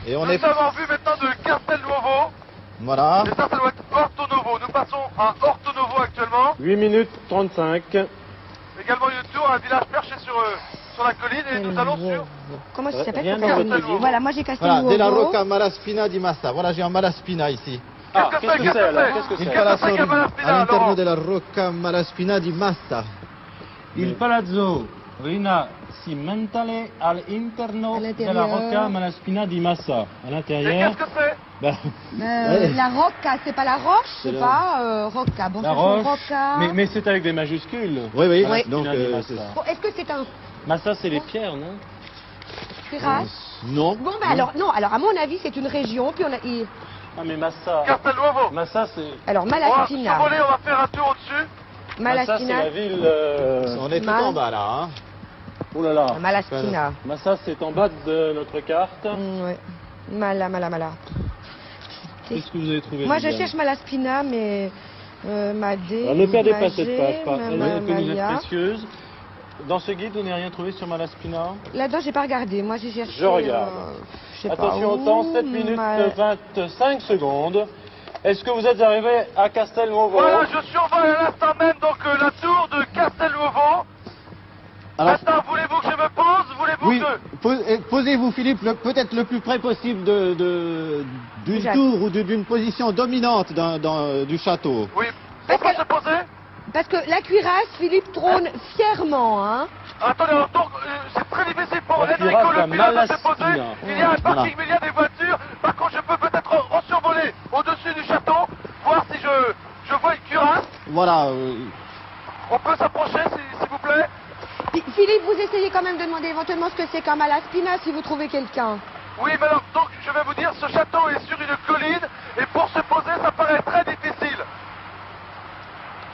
Speaker 2: et on
Speaker 5: Nous
Speaker 2: est...
Speaker 5: avons vu maintenant de Castelnuovo.
Speaker 2: Voilà.
Speaker 5: Et ça doit être Orto Novo. Nous passons à Orto Novo actuellement.
Speaker 1: 8 minutes 35.
Speaker 5: Également une tour, un village perché sur la colline. Et nous allons sur...
Speaker 3: Comment ça s'appelle
Speaker 1: Rien
Speaker 3: ça
Speaker 1: dans
Speaker 3: s'appelle
Speaker 1: votre
Speaker 5: livre.
Speaker 3: Voilà, moi j'ai
Speaker 2: Voilà,
Speaker 3: Castelnuovo.
Speaker 2: Della Rocca Malaspina di Massa. Voilà, j'ai un Malaspina ici.
Speaker 1: Ah,
Speaker 5: Qu'est-ce que
Speaker 1: qu'est-ce que c'est alors?
Speaker 5: c'est
Speaker 1: Qu'est-ce que
Speaker 2: Il
Speaker 1: c'est?
Speaker 5: Qu'est-ce que c'est
Speaker 2: palazzo
Speaker 5: qu'un Malaspina,
Speaker 2: all'interno
Speaker 5: Laurent
Speaker 2: della Rocca Malaspina di Massa.
Speaker 1: Il palazzo Rina Cimentale all'interno
Speaker 3: À l'intérieur.
Speaker 1: della Rocca Malaspina di Massa. À
Speaker 5: Et
Speaker 1: l'intérieur,
Speaker 5: qu'est-ce que c'est?
Speaker 1: bah,
Speaker 3: La Rocca, c'est pas la roche,
Speaker 2: C'est
Speaker 3: c'est
Speaker 2: la-
Speaker 3: pas Rocca. Bon,
Speaker 1: la
Speaker 3: ça fait
Speaker 1: roche.
Speaker 3: Rocca.
Speaker 1: Mais c'est avec des majuscules.
Speaker 2: Oui, oui.
Speaker 3: Oui.
Speaker 2: Donc,
Speaker 1: Malaspina di Massa.
Speaker 3: Bon, est-ce que c'est un
Speaker 1: Massa, c'est les pierres, non?
Speaker 3: cuirasse
Speaker 2: non.
Speaker 3: Bon, ben alors, non, alors à mon avis, c'est une région, puis on a...
Speaker 1: Ah, mais Massa.
Speaker 5: Castelnuovo.
Speaker 1: Massa, c'est.
Speaker 3: Alors,
Speaker 5: On va
Speaker 3: Malaspina.
Speaker 5: survoler, on va faire un tour au-dessus.
Speaker 1: Massa, c'est
Speaker 3: Malaspina.
Speaker 1: la ville.
Speaker 2: On est tout
Speaker 3: Mal.
Speaker 2: en bas là. Hein.
Speaker 1: Oh là là.
Speaker 3: Malaspina.
Speaker 1: Massa, c'est en bas de notre carte.
Speaker 3: Ouais. Mala.
Speaker 1: Qu'est-ce que vous avez trouvé?
Speaker 3: Moi, je
Speaker 1: Liliane?
Speaker 3: cherche Malaspina, mais Madé.
Speaker 1: Alors, ne perdez pas
Speaker 3: Magé,
Speaker 1: cette page, elle que nous est
Speaker 3: Malia.
Speaker 1: précieuse. Dans ce guide, vous n'avez rien trouvé sur Malaspina?
Speaker 3: Là-dedans, j'ai pas regardé. Moi, j'ai cherché.
Speaker 1: Je regarde.
Speaker 3: Je sais pas
Speaker 1: Attention au
Speaker 3: où,
Speaker 1: temps, 7 minutes 25 secondes. Est-ce que vous êtes arrivé à Castelnuovo?
Speaker 5: Voilà, je survole à l'instant même donc la tour de Castelnuovo.
Speaker 2: Alors,
Speaker 5: Maintenant, voulez-vous que je me pose? Voulez-vous
Speaker 2: oui,
Speaker 5: que...
Speaker 2: posez-vous Philippe peut-être le plus près possible d'une
Speaker 3: Jacques.
Speaker 2: tour ou d'une position dominante du château.
Speaker 5: Oui. On peut se poser?
Speaker 3: Parce que la cuirasse, Philippe trône fièrement, hein.
Speaker 5: Attendez, alors, donc, c'est très difficile pour
Speaker 1: La
Speaker 5: Enrico
Speaker 1: cuirasse,
Speaker 5: le
Speaker 1: la
Speaker 5: pilote de se
Speaker 1: Malaspina.
Speaker 5: poser. Il y a un
Speaker 2: Voilà.
Speaker 5: parking, mais il y a des voitures. Par contre, je peux peut-être survoler au-dessus du château, voir si je vois une cuirasse.
Speaker 2: Voilà.
Speaker 5: On peut s'approcher, s'il vous plaît?
Speaker 3: Philippe, vous essayez quand même de demander éventuellement ce que c'est qu'un Malaspina si vous trouvez quelqu'un.
Speaker 5: Oui, mais alors, donc, je vais vous dire, ce château est sur une colline, et pour se poser, ça paraît très difficile.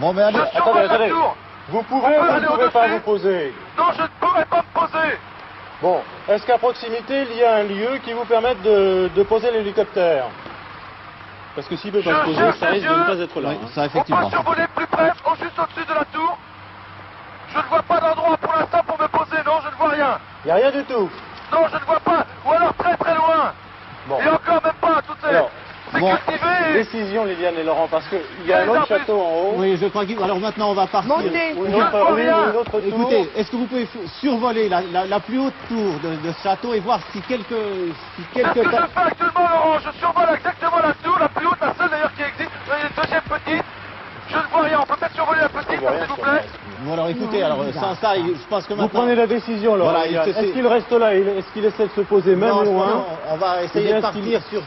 Speaker 2: Bon, mais allez.
Speaker 5: Je survole la tour.
Speaker 1: Vous pouvez
Speaker 5: On peut
Speaker 1: ou vous
Speaker 5: aller
Speaker 1: ne pouvez pas
Speaker 5: au-dessus?
Speaker 1: vous poser?
Speaker 5: Non, je ne pourrais pas me poser.
Speaker 1: Bon, est-ce qu'à proximité, il y a un lieu qui vous permette de poser l'hélicoptère? Parce que s'il ne peut pas se
Speaker 5: Je
Speaker 1: poser,
Speaker 5: cherche
Speaker 1: ça risque de ne
Speaker 5: les
Speaker 1: pas
Speaker 5: yeux.
Speaker 1: être là.
Speaker 2: Oui,
Speaker 1: hein.
Speaker 2: ça
Speaker 5: On
Speaker 2: effectivement.
Speaker 5: peut survoler plus près, juste au-dessus de la tour. Je ne vois pas d'endroit pour l'instant pour me poser, non, je ne vois rien.
Speaker 1: Il n'y a rien du tout.
Speaker 5: Non, je ne vois pas, ou alors très très loin.
Speaker 1: Bon.
Speaker 5: Et encore même pas, tout est...
Speaker 1: Alors,
Speaker 5: C'est
Speaker 2: bon.
Speaker 5: cultivé.
Speaker 1: Décision, Liliane et Laurent, parce qu'il y a un autre château en haut.
Speaker 2: Oui, je crois qu'il... Alors maintenant, on va partir.
Speaker 3: Montez.
Speaker 1: Ou une
Speaker 5: Je
Speaker 1: autre,
Speaker 5: vois
Speaker 1: oui,
Speaker 5: rien.
Speaker 1: ou une autre tour.
Speaker 2: Écoutez, est-ce que vous pouvez survoler la plus haute tour de ce château et voir si
Speaker 5: C'est ce que je
Speaker 2: quelques...
Speaker 5: fais actuellement, Laurent. Je survole exactement la tour, la plus haute, la seule d'ailleurs qui existe. Il y a une deuxième petite. Je ne vois rien. On peut peut-être survoler la petite,
Speaker 1: Je vois rien
Speaker 5: s'il vous
Speaker 1: sur
Speaker 5: plaît.
Speaker 2: Bon, alors écoutez, alors sans ça, je pense que
Speaker 1: Vous
Speaker 2: maintenant...
Speaker 1: prenez la décision, Laurent.
Speaker 2: Voilà,
Speaker 1: Liliane.
Speaker 2: c'est-
Speaker 1: Est-ce qu'il reste là? Est-ce qu'il essaie de se poser même
Speaker 2: Non, je
Speaker 1: loin?
Speaker 2: pense qu'on va essayer
Speaker 1: Bien
Speaker 2: de partir sur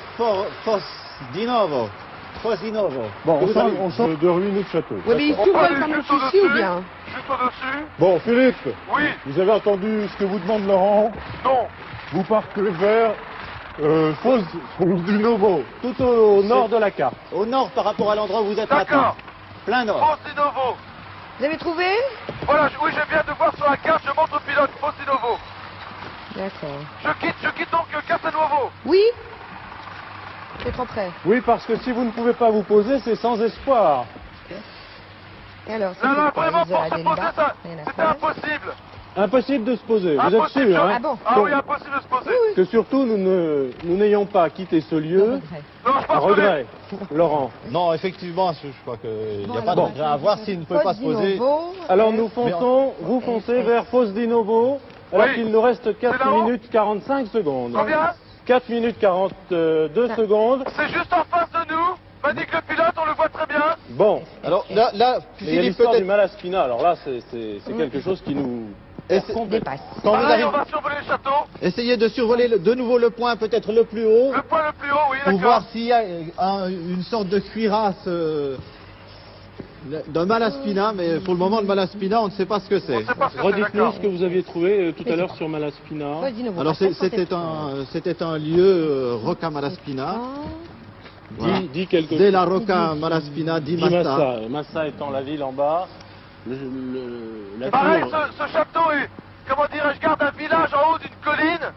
Speaker 2: Fosdinovo.
Speaker 1: Bon,
Speaker 2: Vous allez-
Speaker 1: on change de ruine ou de château.
Speaker 3: Oui, mais il
Speaker 5: On peut
Speaker 3: survole
Speaker 5: aller
Speaker 3: comme
Speaker 5: juste
Speaker 3: ici ou
Speaker 5: au-dessus.
Speaker 3: bien?
Speaker 5: Juste au-dessus.
Speaker 1: Bon, Philippe,
Speaker 5: Oui.
Speaker 1: vous avez entendu ce que vous demande Laurent.
Speaker 5: Non.
Speaker 1: Vous partez vers Fosdinovo, tout au nord de la carte.
Speaker 2: Au nord par rapport à l'endroit où vous êtes maintenant.
Speaker 5: D'accord.
Speaker 2: Plein nord.
Speaker 5: Fosdinovo.
Speaker 3: Vous avez trouvé?
Speaker 5: Voilà, oui, je viens de voir sur la carte, je montre au pilote, Fosdinovo.
Speaker 3: D'accord.
Speaker 5: Je quitte donc Castelnuovo.
Speaker 3: Oui? C'est trop près.
Speaker 1: Oui, parce que si vous ne pouvez pas vous poser, c'est sans espoir.
Speaker 3: Et alors, c'est
Speaker 5: Là, là,
Speaker 3: quoi,
Speaker 5: vraiment,
Speaker 3: vous
Speaker 5: pour
Speaker 3: allez
Speaker 5: se
Speaker 3: aller
Speaker 5: poser,
Speaker 3: là-bas,
Speaker 5: ça,
Speaker 3: rien à
Speaker 5: c'était
Speaker 3: faire.
Speaker 5: impossible.
Speaker 1: Impossible de se poser, vous êtes
Speaker 5: Impossible,
Speaker 1: sûr, hein,
Speaker 3: Ah bon?
Speaker 5: Ah oui, impossible de se poser.
Speaker 1: que surtout nous n'ayons pas quitté ce lieu
Speaker 3: Regret.
Speaker 5: Non, je
Speaker 1: à
Speaker 5: pense que
Speaker 1: regret, Laurent.
Speaker 2: Non, effectivement, je crois qu'il n'y a
Speaker 3: Bon,
Speaker 2: pas de
Speaker 3: alors,
Speaker 2: regret à voir s'il ne peut pas se poser.
Speaker 3: Fosdinovo,
Speaker 1: Alors nous fonçons, vous foncez vers Fosdinovo, alors
Speaker 5: Oui.
Speaker 1: qu'il nous reste 4
Speaker 5: C'est là-haut
Speaker 1: minutes 45 secondes.
Speaker 5: Combien?
Speaker 1: 4 minutes 42 secondes.
Speaker 5: c'est juste en face de nous. M'a dit que le pilote, on le voit très bien.
Speaker 1: Bon,
Speaker 2: Alors là,
Speaker 1: mais il y a
Speaker 2: Philippe,
Speaker 1: l'histoire du
Speaker 2: peut-être...
Speaker 1: Malaspina, alors là c'est quelque chose qui nous...
Speaker 3: on dépasse.
Speaker 2: Quand vous
Speaker 5: Pareil,
Speaker 2: arrivez,
Speaker 5: on va survoler le château.
Speaker 2: essayez de survoler de nouveau le point peut-être le plus haut
Speaker 5: Le point le plus haut, oui,
Speaker 2: pour
Speaker 5: d'accord.
Speaker 2: voir s'il y a une sorte de cuirasse d'un Malaspina, mais pour le moment, le Malaspina, on ne sait pas ce que
Speaker 5: On
Speaker 2: c'est.
Speaker 5: sait pas ce que c'est,
Speaker 1: Redites-nous
Speaker 5: d'accord.
Speaker 1: ce que vous aviez trouvé tout à l'heure sur Malaspina.
Speaker 3: Fosdinovo.
Speaker 2: Alors
Speaker 3: à 770.
Speaker 2: c'était un lieu Rocca Malaspina, voilà.
Speaker 1: Dis quelque chose.
Speaker 2: Della Rocca Malaspina di
Speaker 1: Dis
Speaker 2: Massa.
Speaker 1: Massa. Massa étant la ville en bas, la
Speaker 5: Pareil,
Speaker 1: tour...
Speaker 5: ce château est, comment dirais-je, garde un village en haut d'une colline.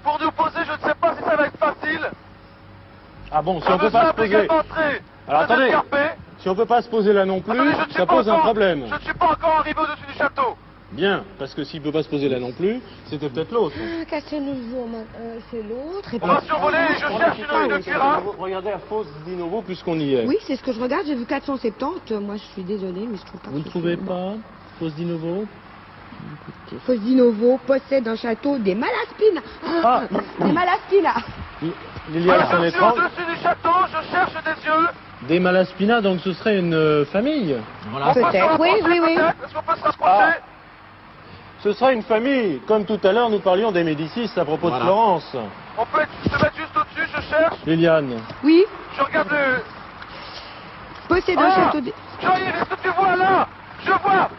Speaker 5: Pour nous poser, je ne sais pas si ça va être facile.
Speaker 1: Ah bon, si
Speaker 5: Ça
Speaker 1: on peut
Speaker 5: me
Speaker 1: pas se
Speaker 5: semble
Speaker 1: poser...
Speaker 5: également très,
Speaker 1: Alors
Speaker 5: très
Speaker 1: attendez,
Speaker 5: escarpé.
Speaker 1: si on peut pas se poser là non plus,
Speaker 5: Attendez, je ne suis
Speaker 1: ça
Speaker 5: pas
Speaker 1: pose un
Speaker 5: encore-
Speaker 1: problème.
Speaker 5: Je ne suis pas encore arrivé au-dessus du château.
Speaker 1: Bien, parce que s'il peut pas se poser là non plus, c'était peut-être l'autre.
Speaker 3: Ah, Castelnuovo, c'est l'autre. Et
Speaker 5: On va
Speaker 3: puis-
Speaker 5: survoler et je cherche une cuirasse.
Speaker 1: Regardez à Fosdinovo puisqu'on y est.
Speaker 3: Oui, c'est ce que je regarde. J'ai vu 470. Moi, je suis désolée, mais je trouve pas.
Speaker 1: Vous ne
Speaker 3: que ce
Speaker 1: trouvez
Speaker 3: soit-
Speaker 1: pas Fosdinovo?
Speaker 3: Fosdinovo possède un château des Malaspina.
Speaker 1: Ah.
Speaker 3: Des Malaspina.
Speaker 1: Liliane,
Speaker 5: Alors,
Speaker 1: c'en
Speaker 5: je
Speaker 1: est
Speaker 5: suis
Speaker 1: 30.
Speaker 5: au-dessus du château, je cherche des yeux.
Speaker 1: Des Malaspina, donc ce serait une famille.
Speaker 5: On peut se
Speaker 3: Peut-être,
Speaker 5: rapprocher,
Speaker 3: oui.
Speaker 5: peut-être. Est-ce qu'on peut se rapprocher?
Speaker 1: Ce sera une famille. Comme tout à l'heure, nous parlions des Médicis à propos
Speaker 2: Voilà.
Speaker 1: de Florence.
Speaker 5: On peut se mettre juste au-dessus, je cherche.
Speaker 1: Liliane.
Speaker 3: Oui,
Speaker 5: Je regarde le...
Speaker 3: possède un château des...
Speaker 5: Jean-Yves, est-ce que tu vois là? Je vois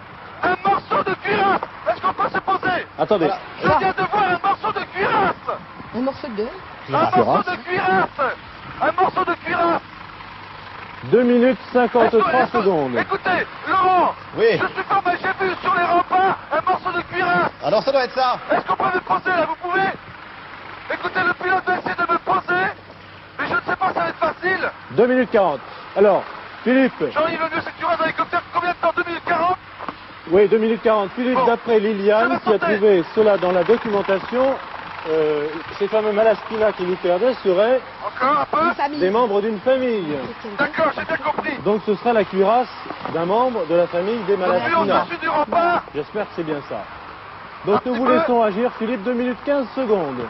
Speaker 5: un morceau de cuirasse. Est-ce qu'on peut se poser?
Speaker 1: Attendez.
Speaker 5: Je viens de voir un morceau de cuirasse.
Speaker 3: Un morceau de...
Speaker 5: Un morceau de cuirasse. Un morceau de cuirasse.
Speaker 1: 2 minutes 53
Speaker 5: Est-ce que-
Speaker 1: secondes.
Speaker 5: Écoutez, Laurent.
Speaker 2: Oui.
Speaker 5: Je suis pas mal, j'ai vu sur les remparts un morceau de cuirasse.
Speaker 2: Alors ça doit être ça.
Speaker 5: Est-ce qu'on peut me poser là? Vous pouvez? Écoutez, le pilote va essayer de me
Speaker 1: 2 minutes 40. Alors, Philippe.
Speaker 5: Jean-Yves, le mieux c'est que tu restes dans l'hélicoptère. Combien de temps? 2 minutes 40?
Speaker 1: Oui, 2 minutes 40. Philippe,
Speaker 5: Bon.
Speaker 1: d'après
Speaker 5: Je
Speaker 1: Liliane,
Speaker 5: vais
Speaker 1: qui a
Speaker 5: sauter.
Speaker 1: trouvé cela dans la documentation, ces fameux malaspina qui nous perdaient seraient
Speaker 5: Encore un peu?
Speaker 3: Une famille.
Speaker 1: des membres d'une famille.
Speaker 5: D'accord, j'ai bien compris.
Speaker 1: Donc ce sera la cuirasse d'un membre de la famille des
Speaker 5: Donc lui, on
Speaker 1: malaspina.
Speaker 5: dessus du rempart.
Speaker 1: J'espère que c'est bien ça. Donc
Speaker 5: Un
Speaker 1: nous
Speaker 5: petit
Speaker 1: vous
Speaker 5: peu.
Speaker 1: laissons agir, Philippe, 2 minutes 15 secondes.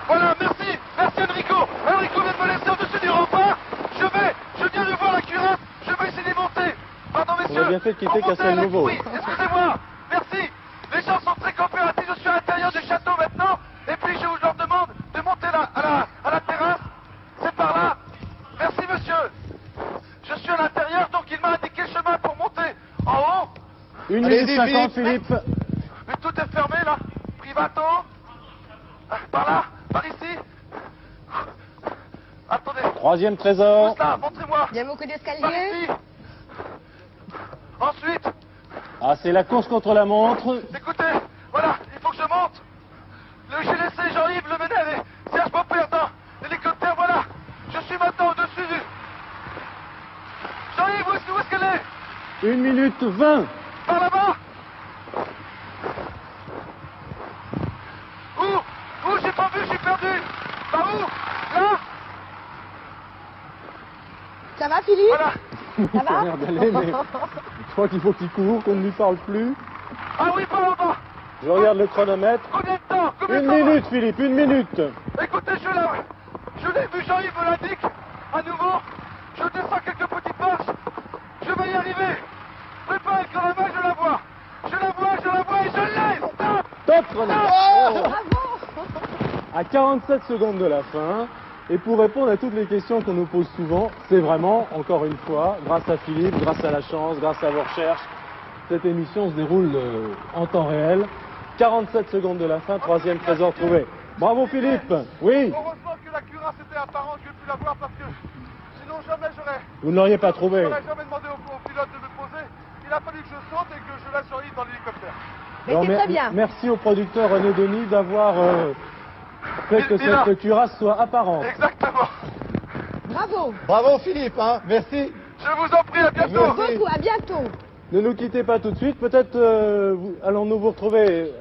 Speaker 5: Voilà, merci. Merci Enrico. Enrico vient de me laisser au-dessus du rempart. Je viens de voir la cuirasse. Je vais essayer de monter. Pardon, messieurs.
Speaker 1: On a bien fait de quitter
Speaker 5: Pour monter à la-
Speaker 1: Castelnuovo.
Speaker 5: Oui, excusez-moi. Merci. Les gens sont très coopératifs. Je suis à l'intérieur du château maintenant. Et puis je vous leur demande de monter là, à la terrasse. C'est par là. Merci, monsieur. Je suis à l'intérieur, donc il m'a indiqué le chemin pour monter en haut.
Speaker 1: 1
Speaker 2: Allez-y,
Speaker 1: minute 50,
Speaker 2: Philippe.
Speaker 1: Philippe.
Speaker 5: Mais tout est fermé là. Privato. Par là, par ici. Attendez.
Speaker 1: Troisième trésor.
Speaker 5: Pousse là, montrez-moi.
Speaker 3: Il y a beaucoup
Speaker 5: Par
Speaker 3: d'escaliers.
Speaker 5: ici. Ensuite,
Speaker 1: Ah, c'est la course contre la montre.
Speaker 5: écoutez, voilà, il faut que je monte. J'ai laissé Jean-Yves le mener avec Serge Popper dans l'hélicoptère, voilà. Je suis maintenant au-dessus du... Jean-Yves, où est-ce qu'elle est?
Speaker 1: 1 minute 20.
Speaker 5: Par là-bas. Où? J'ai pas vu, je suis perdu. Par où? Là.
Speaker 3: Ça va, Philippe?
Speaker 5: Voilà.
Speaker 3: Ça va?
Speaker 1: Merde, allez, mais je crois qu'il faut qu'il court, qu'on ne lui parle plus.
Speaker 5: Ah oui, par là-bas.
Speaker 1: Je regarde le chronomètre.
Speaker 5: Combien de temps?
Speaker 1: 1 minute, Philippe, 1 minute.
Speaker 5: Écoutez, je l'ai vu, Jean-Yves me l'indique. À nouveau, je descends quelques petites marches. Je vais y arriver. Préparez le chronomètre, je la vois. Je la vois et je l'ai. Stop.
Speaker 1: Top chronomètre. Oh.
Speaker 3: Bravo!
Speaker 1: À 47 secondes de la fin. Et pour répondre à toutes les questions qu'on nous pose souvent, c'est vraiment, encore une fois, grâce à Philippe, grâce à la chance, grâce à vos recherches, cette émission se déroule en temps réel. 47 secondes de la fin, troisième trésor trouvé. Bravo Philippe. Oui,
Speaker 5: Heureusement que la cuirasse était apparente, j'ai pu la voir parce que sinon jamais
Speaker 1: vous ne l'auriez pas trouvé.
Speaker 5: j'aurais jamais demandé au pilote de me poser. Il a fallu que je saute et que je laisse Jean-Yves dans l'hélicoptère.
Speaker 3: Mais
Speaker 1: Alors,
Speaker 3: c'est très bien.
Speaker 1: Merci au producteur René Denis d'avoir fait que
Speaker 5: Il a-
Speaker 1: cette cuirasse soit apparente.
Speaker 5: Exactement.
Speaker 3: Bravo!
Speaker 2: Bravo Philippe, hein. Merci.
Speaker 5: Je vous en prie, à bientôt.
Speaker 2: Merci.
Speaker 3: Beaucoup, à bientôt!
Speaker 1: Ne nous quittez pas tout de suite. Peut-être allons-nous vous retrouver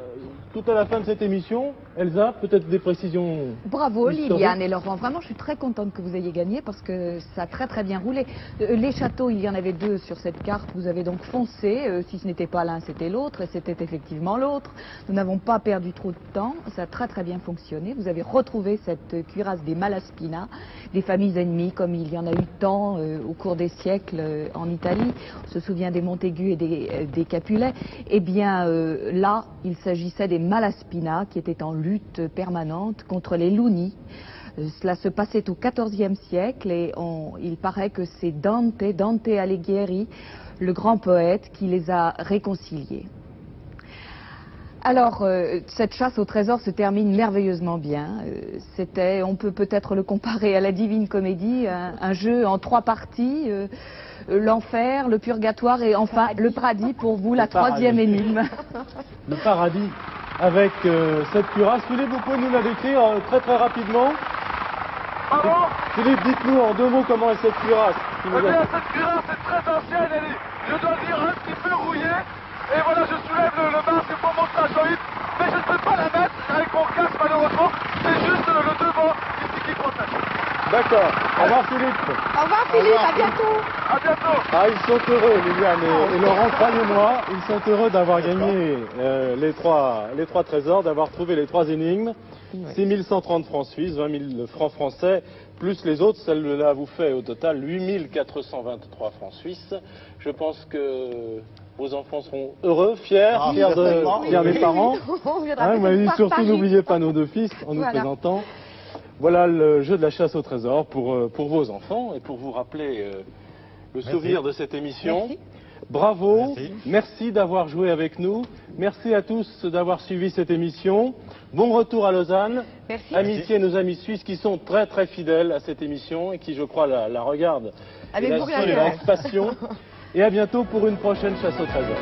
Speaker 1: tout à la fin de cette émission. Elsa, peut-être des précisions.
Speaker 7: Bravo
Speaker 1: historiques.
Speaker 7: Liliane et Laurent, vraiment je suis très contente que vous ayez gagné parce que ça a très très bien roulé. Les châteaux, il y en avait 2 sur cette carte, vous avez donc foncé, si ce n'était pas l'un c'était l'autre et c'était effectivement l'autre. Nous n'avons pas perdu trop de temps, ça a très très bien fonctionné. Vous avez retrouvé cette cuirasse des Malaspina, des familles ennemies comme il y en a eu tant au cours des siècles en Italie. On se souvient des Montaigu et des Capulet. Eh bien là, il s'agissait des Malaspina qui étaient en lutte permanente contre les Luni. Cela se passait au XIVe siècle et il paraît que c'est Dante Alighieri, le grand poète, qui les a réconciliés. Alors, cette chasse au trésor se termine merveilleusement bien. On peut peut-être le comparer à la Divine Comédie, un jeu en 3 parties, l'enfer, le purgatoire et enfin le paradis pour vous, la troisième énigme.
Speaker 1: Le paradis avec cette cuirasse. Philippe, vous pouvez nous la décrire très très rapidement.
Speaker 5: Pardon?
Speaker 1: Philippe, dites-nous en 2 mots comment est cette cuirasse. qui nous
Speaker 5: Eh
Speaker 1: a-
Speaker 5: bien, cette cuirasse est très ancienne, elle est, je dois le dire, un petit peu rouillée. Et voilà, je soulève le masque pour montrer à Jean-Yves. Mais je ne peux pas la mettre avec mon casque, malheureusement. C'est juste le devant ici qui protège.
Speaker 1: D'accord. Au revoir Philippe.
Speaker 3: Au revoir, Philippe, à bientôt!
Speaker 5: À bientôt.
Speaker 1: Ah, ils sont heureux, Liliane et Laurent, croyez-moi, ils sont heureux d'avoir gagné les trois trésors, d'avoir trouvé les 3 énigmes. 6 130 francs suisses, 20 000 francs français, plus les autres, celle-là vous fait au total 8 423 francs suisses. Je pense que vos enfants seront heureux, fiers,
Speaker 2: Ah,
Speaker 1: fiers
Speaker 2: certainement,
Speaker 1: des
Speaker 2: oui.
Speaker 1: parents.
Speaker 3: On viendra
Speaker 1: Hein, vous m'avez dit
Speaker 3: peut-être
Speaker 1: surtout
Speaker 3: voir Paris.
Speaker 1: n'oubliez pas nos 2 fils en nous
Speaker 3: Voilà.
Speaker 1: présentant. Voilà le jeu de la chasse au trésor pour vos enfants et pour vous rappeler le souvenir de cette émission.
Speaker 3: Merci.
Speaker 1: Bravo,
Speaker 2: Merci.
Speaker 1: merci d'avoir joué avec nous. Merci à tous d'avoir suivi cette émission. Bon retour à Lausanne.
Speaker 3: Merci.
Speaker 1: Amitié à nos amis suisses qui sont très très fidèles à cette émission et qui, je crois, la regardent
Speaker 3: Avec
Speaker 1: et la
Speaker 3: beaucoup
Speaker 1: suivent
Speaker 3: d'intérêt.
Speaker 1: avec passion. Et à bientôt pour une prochaine chasse au trésor.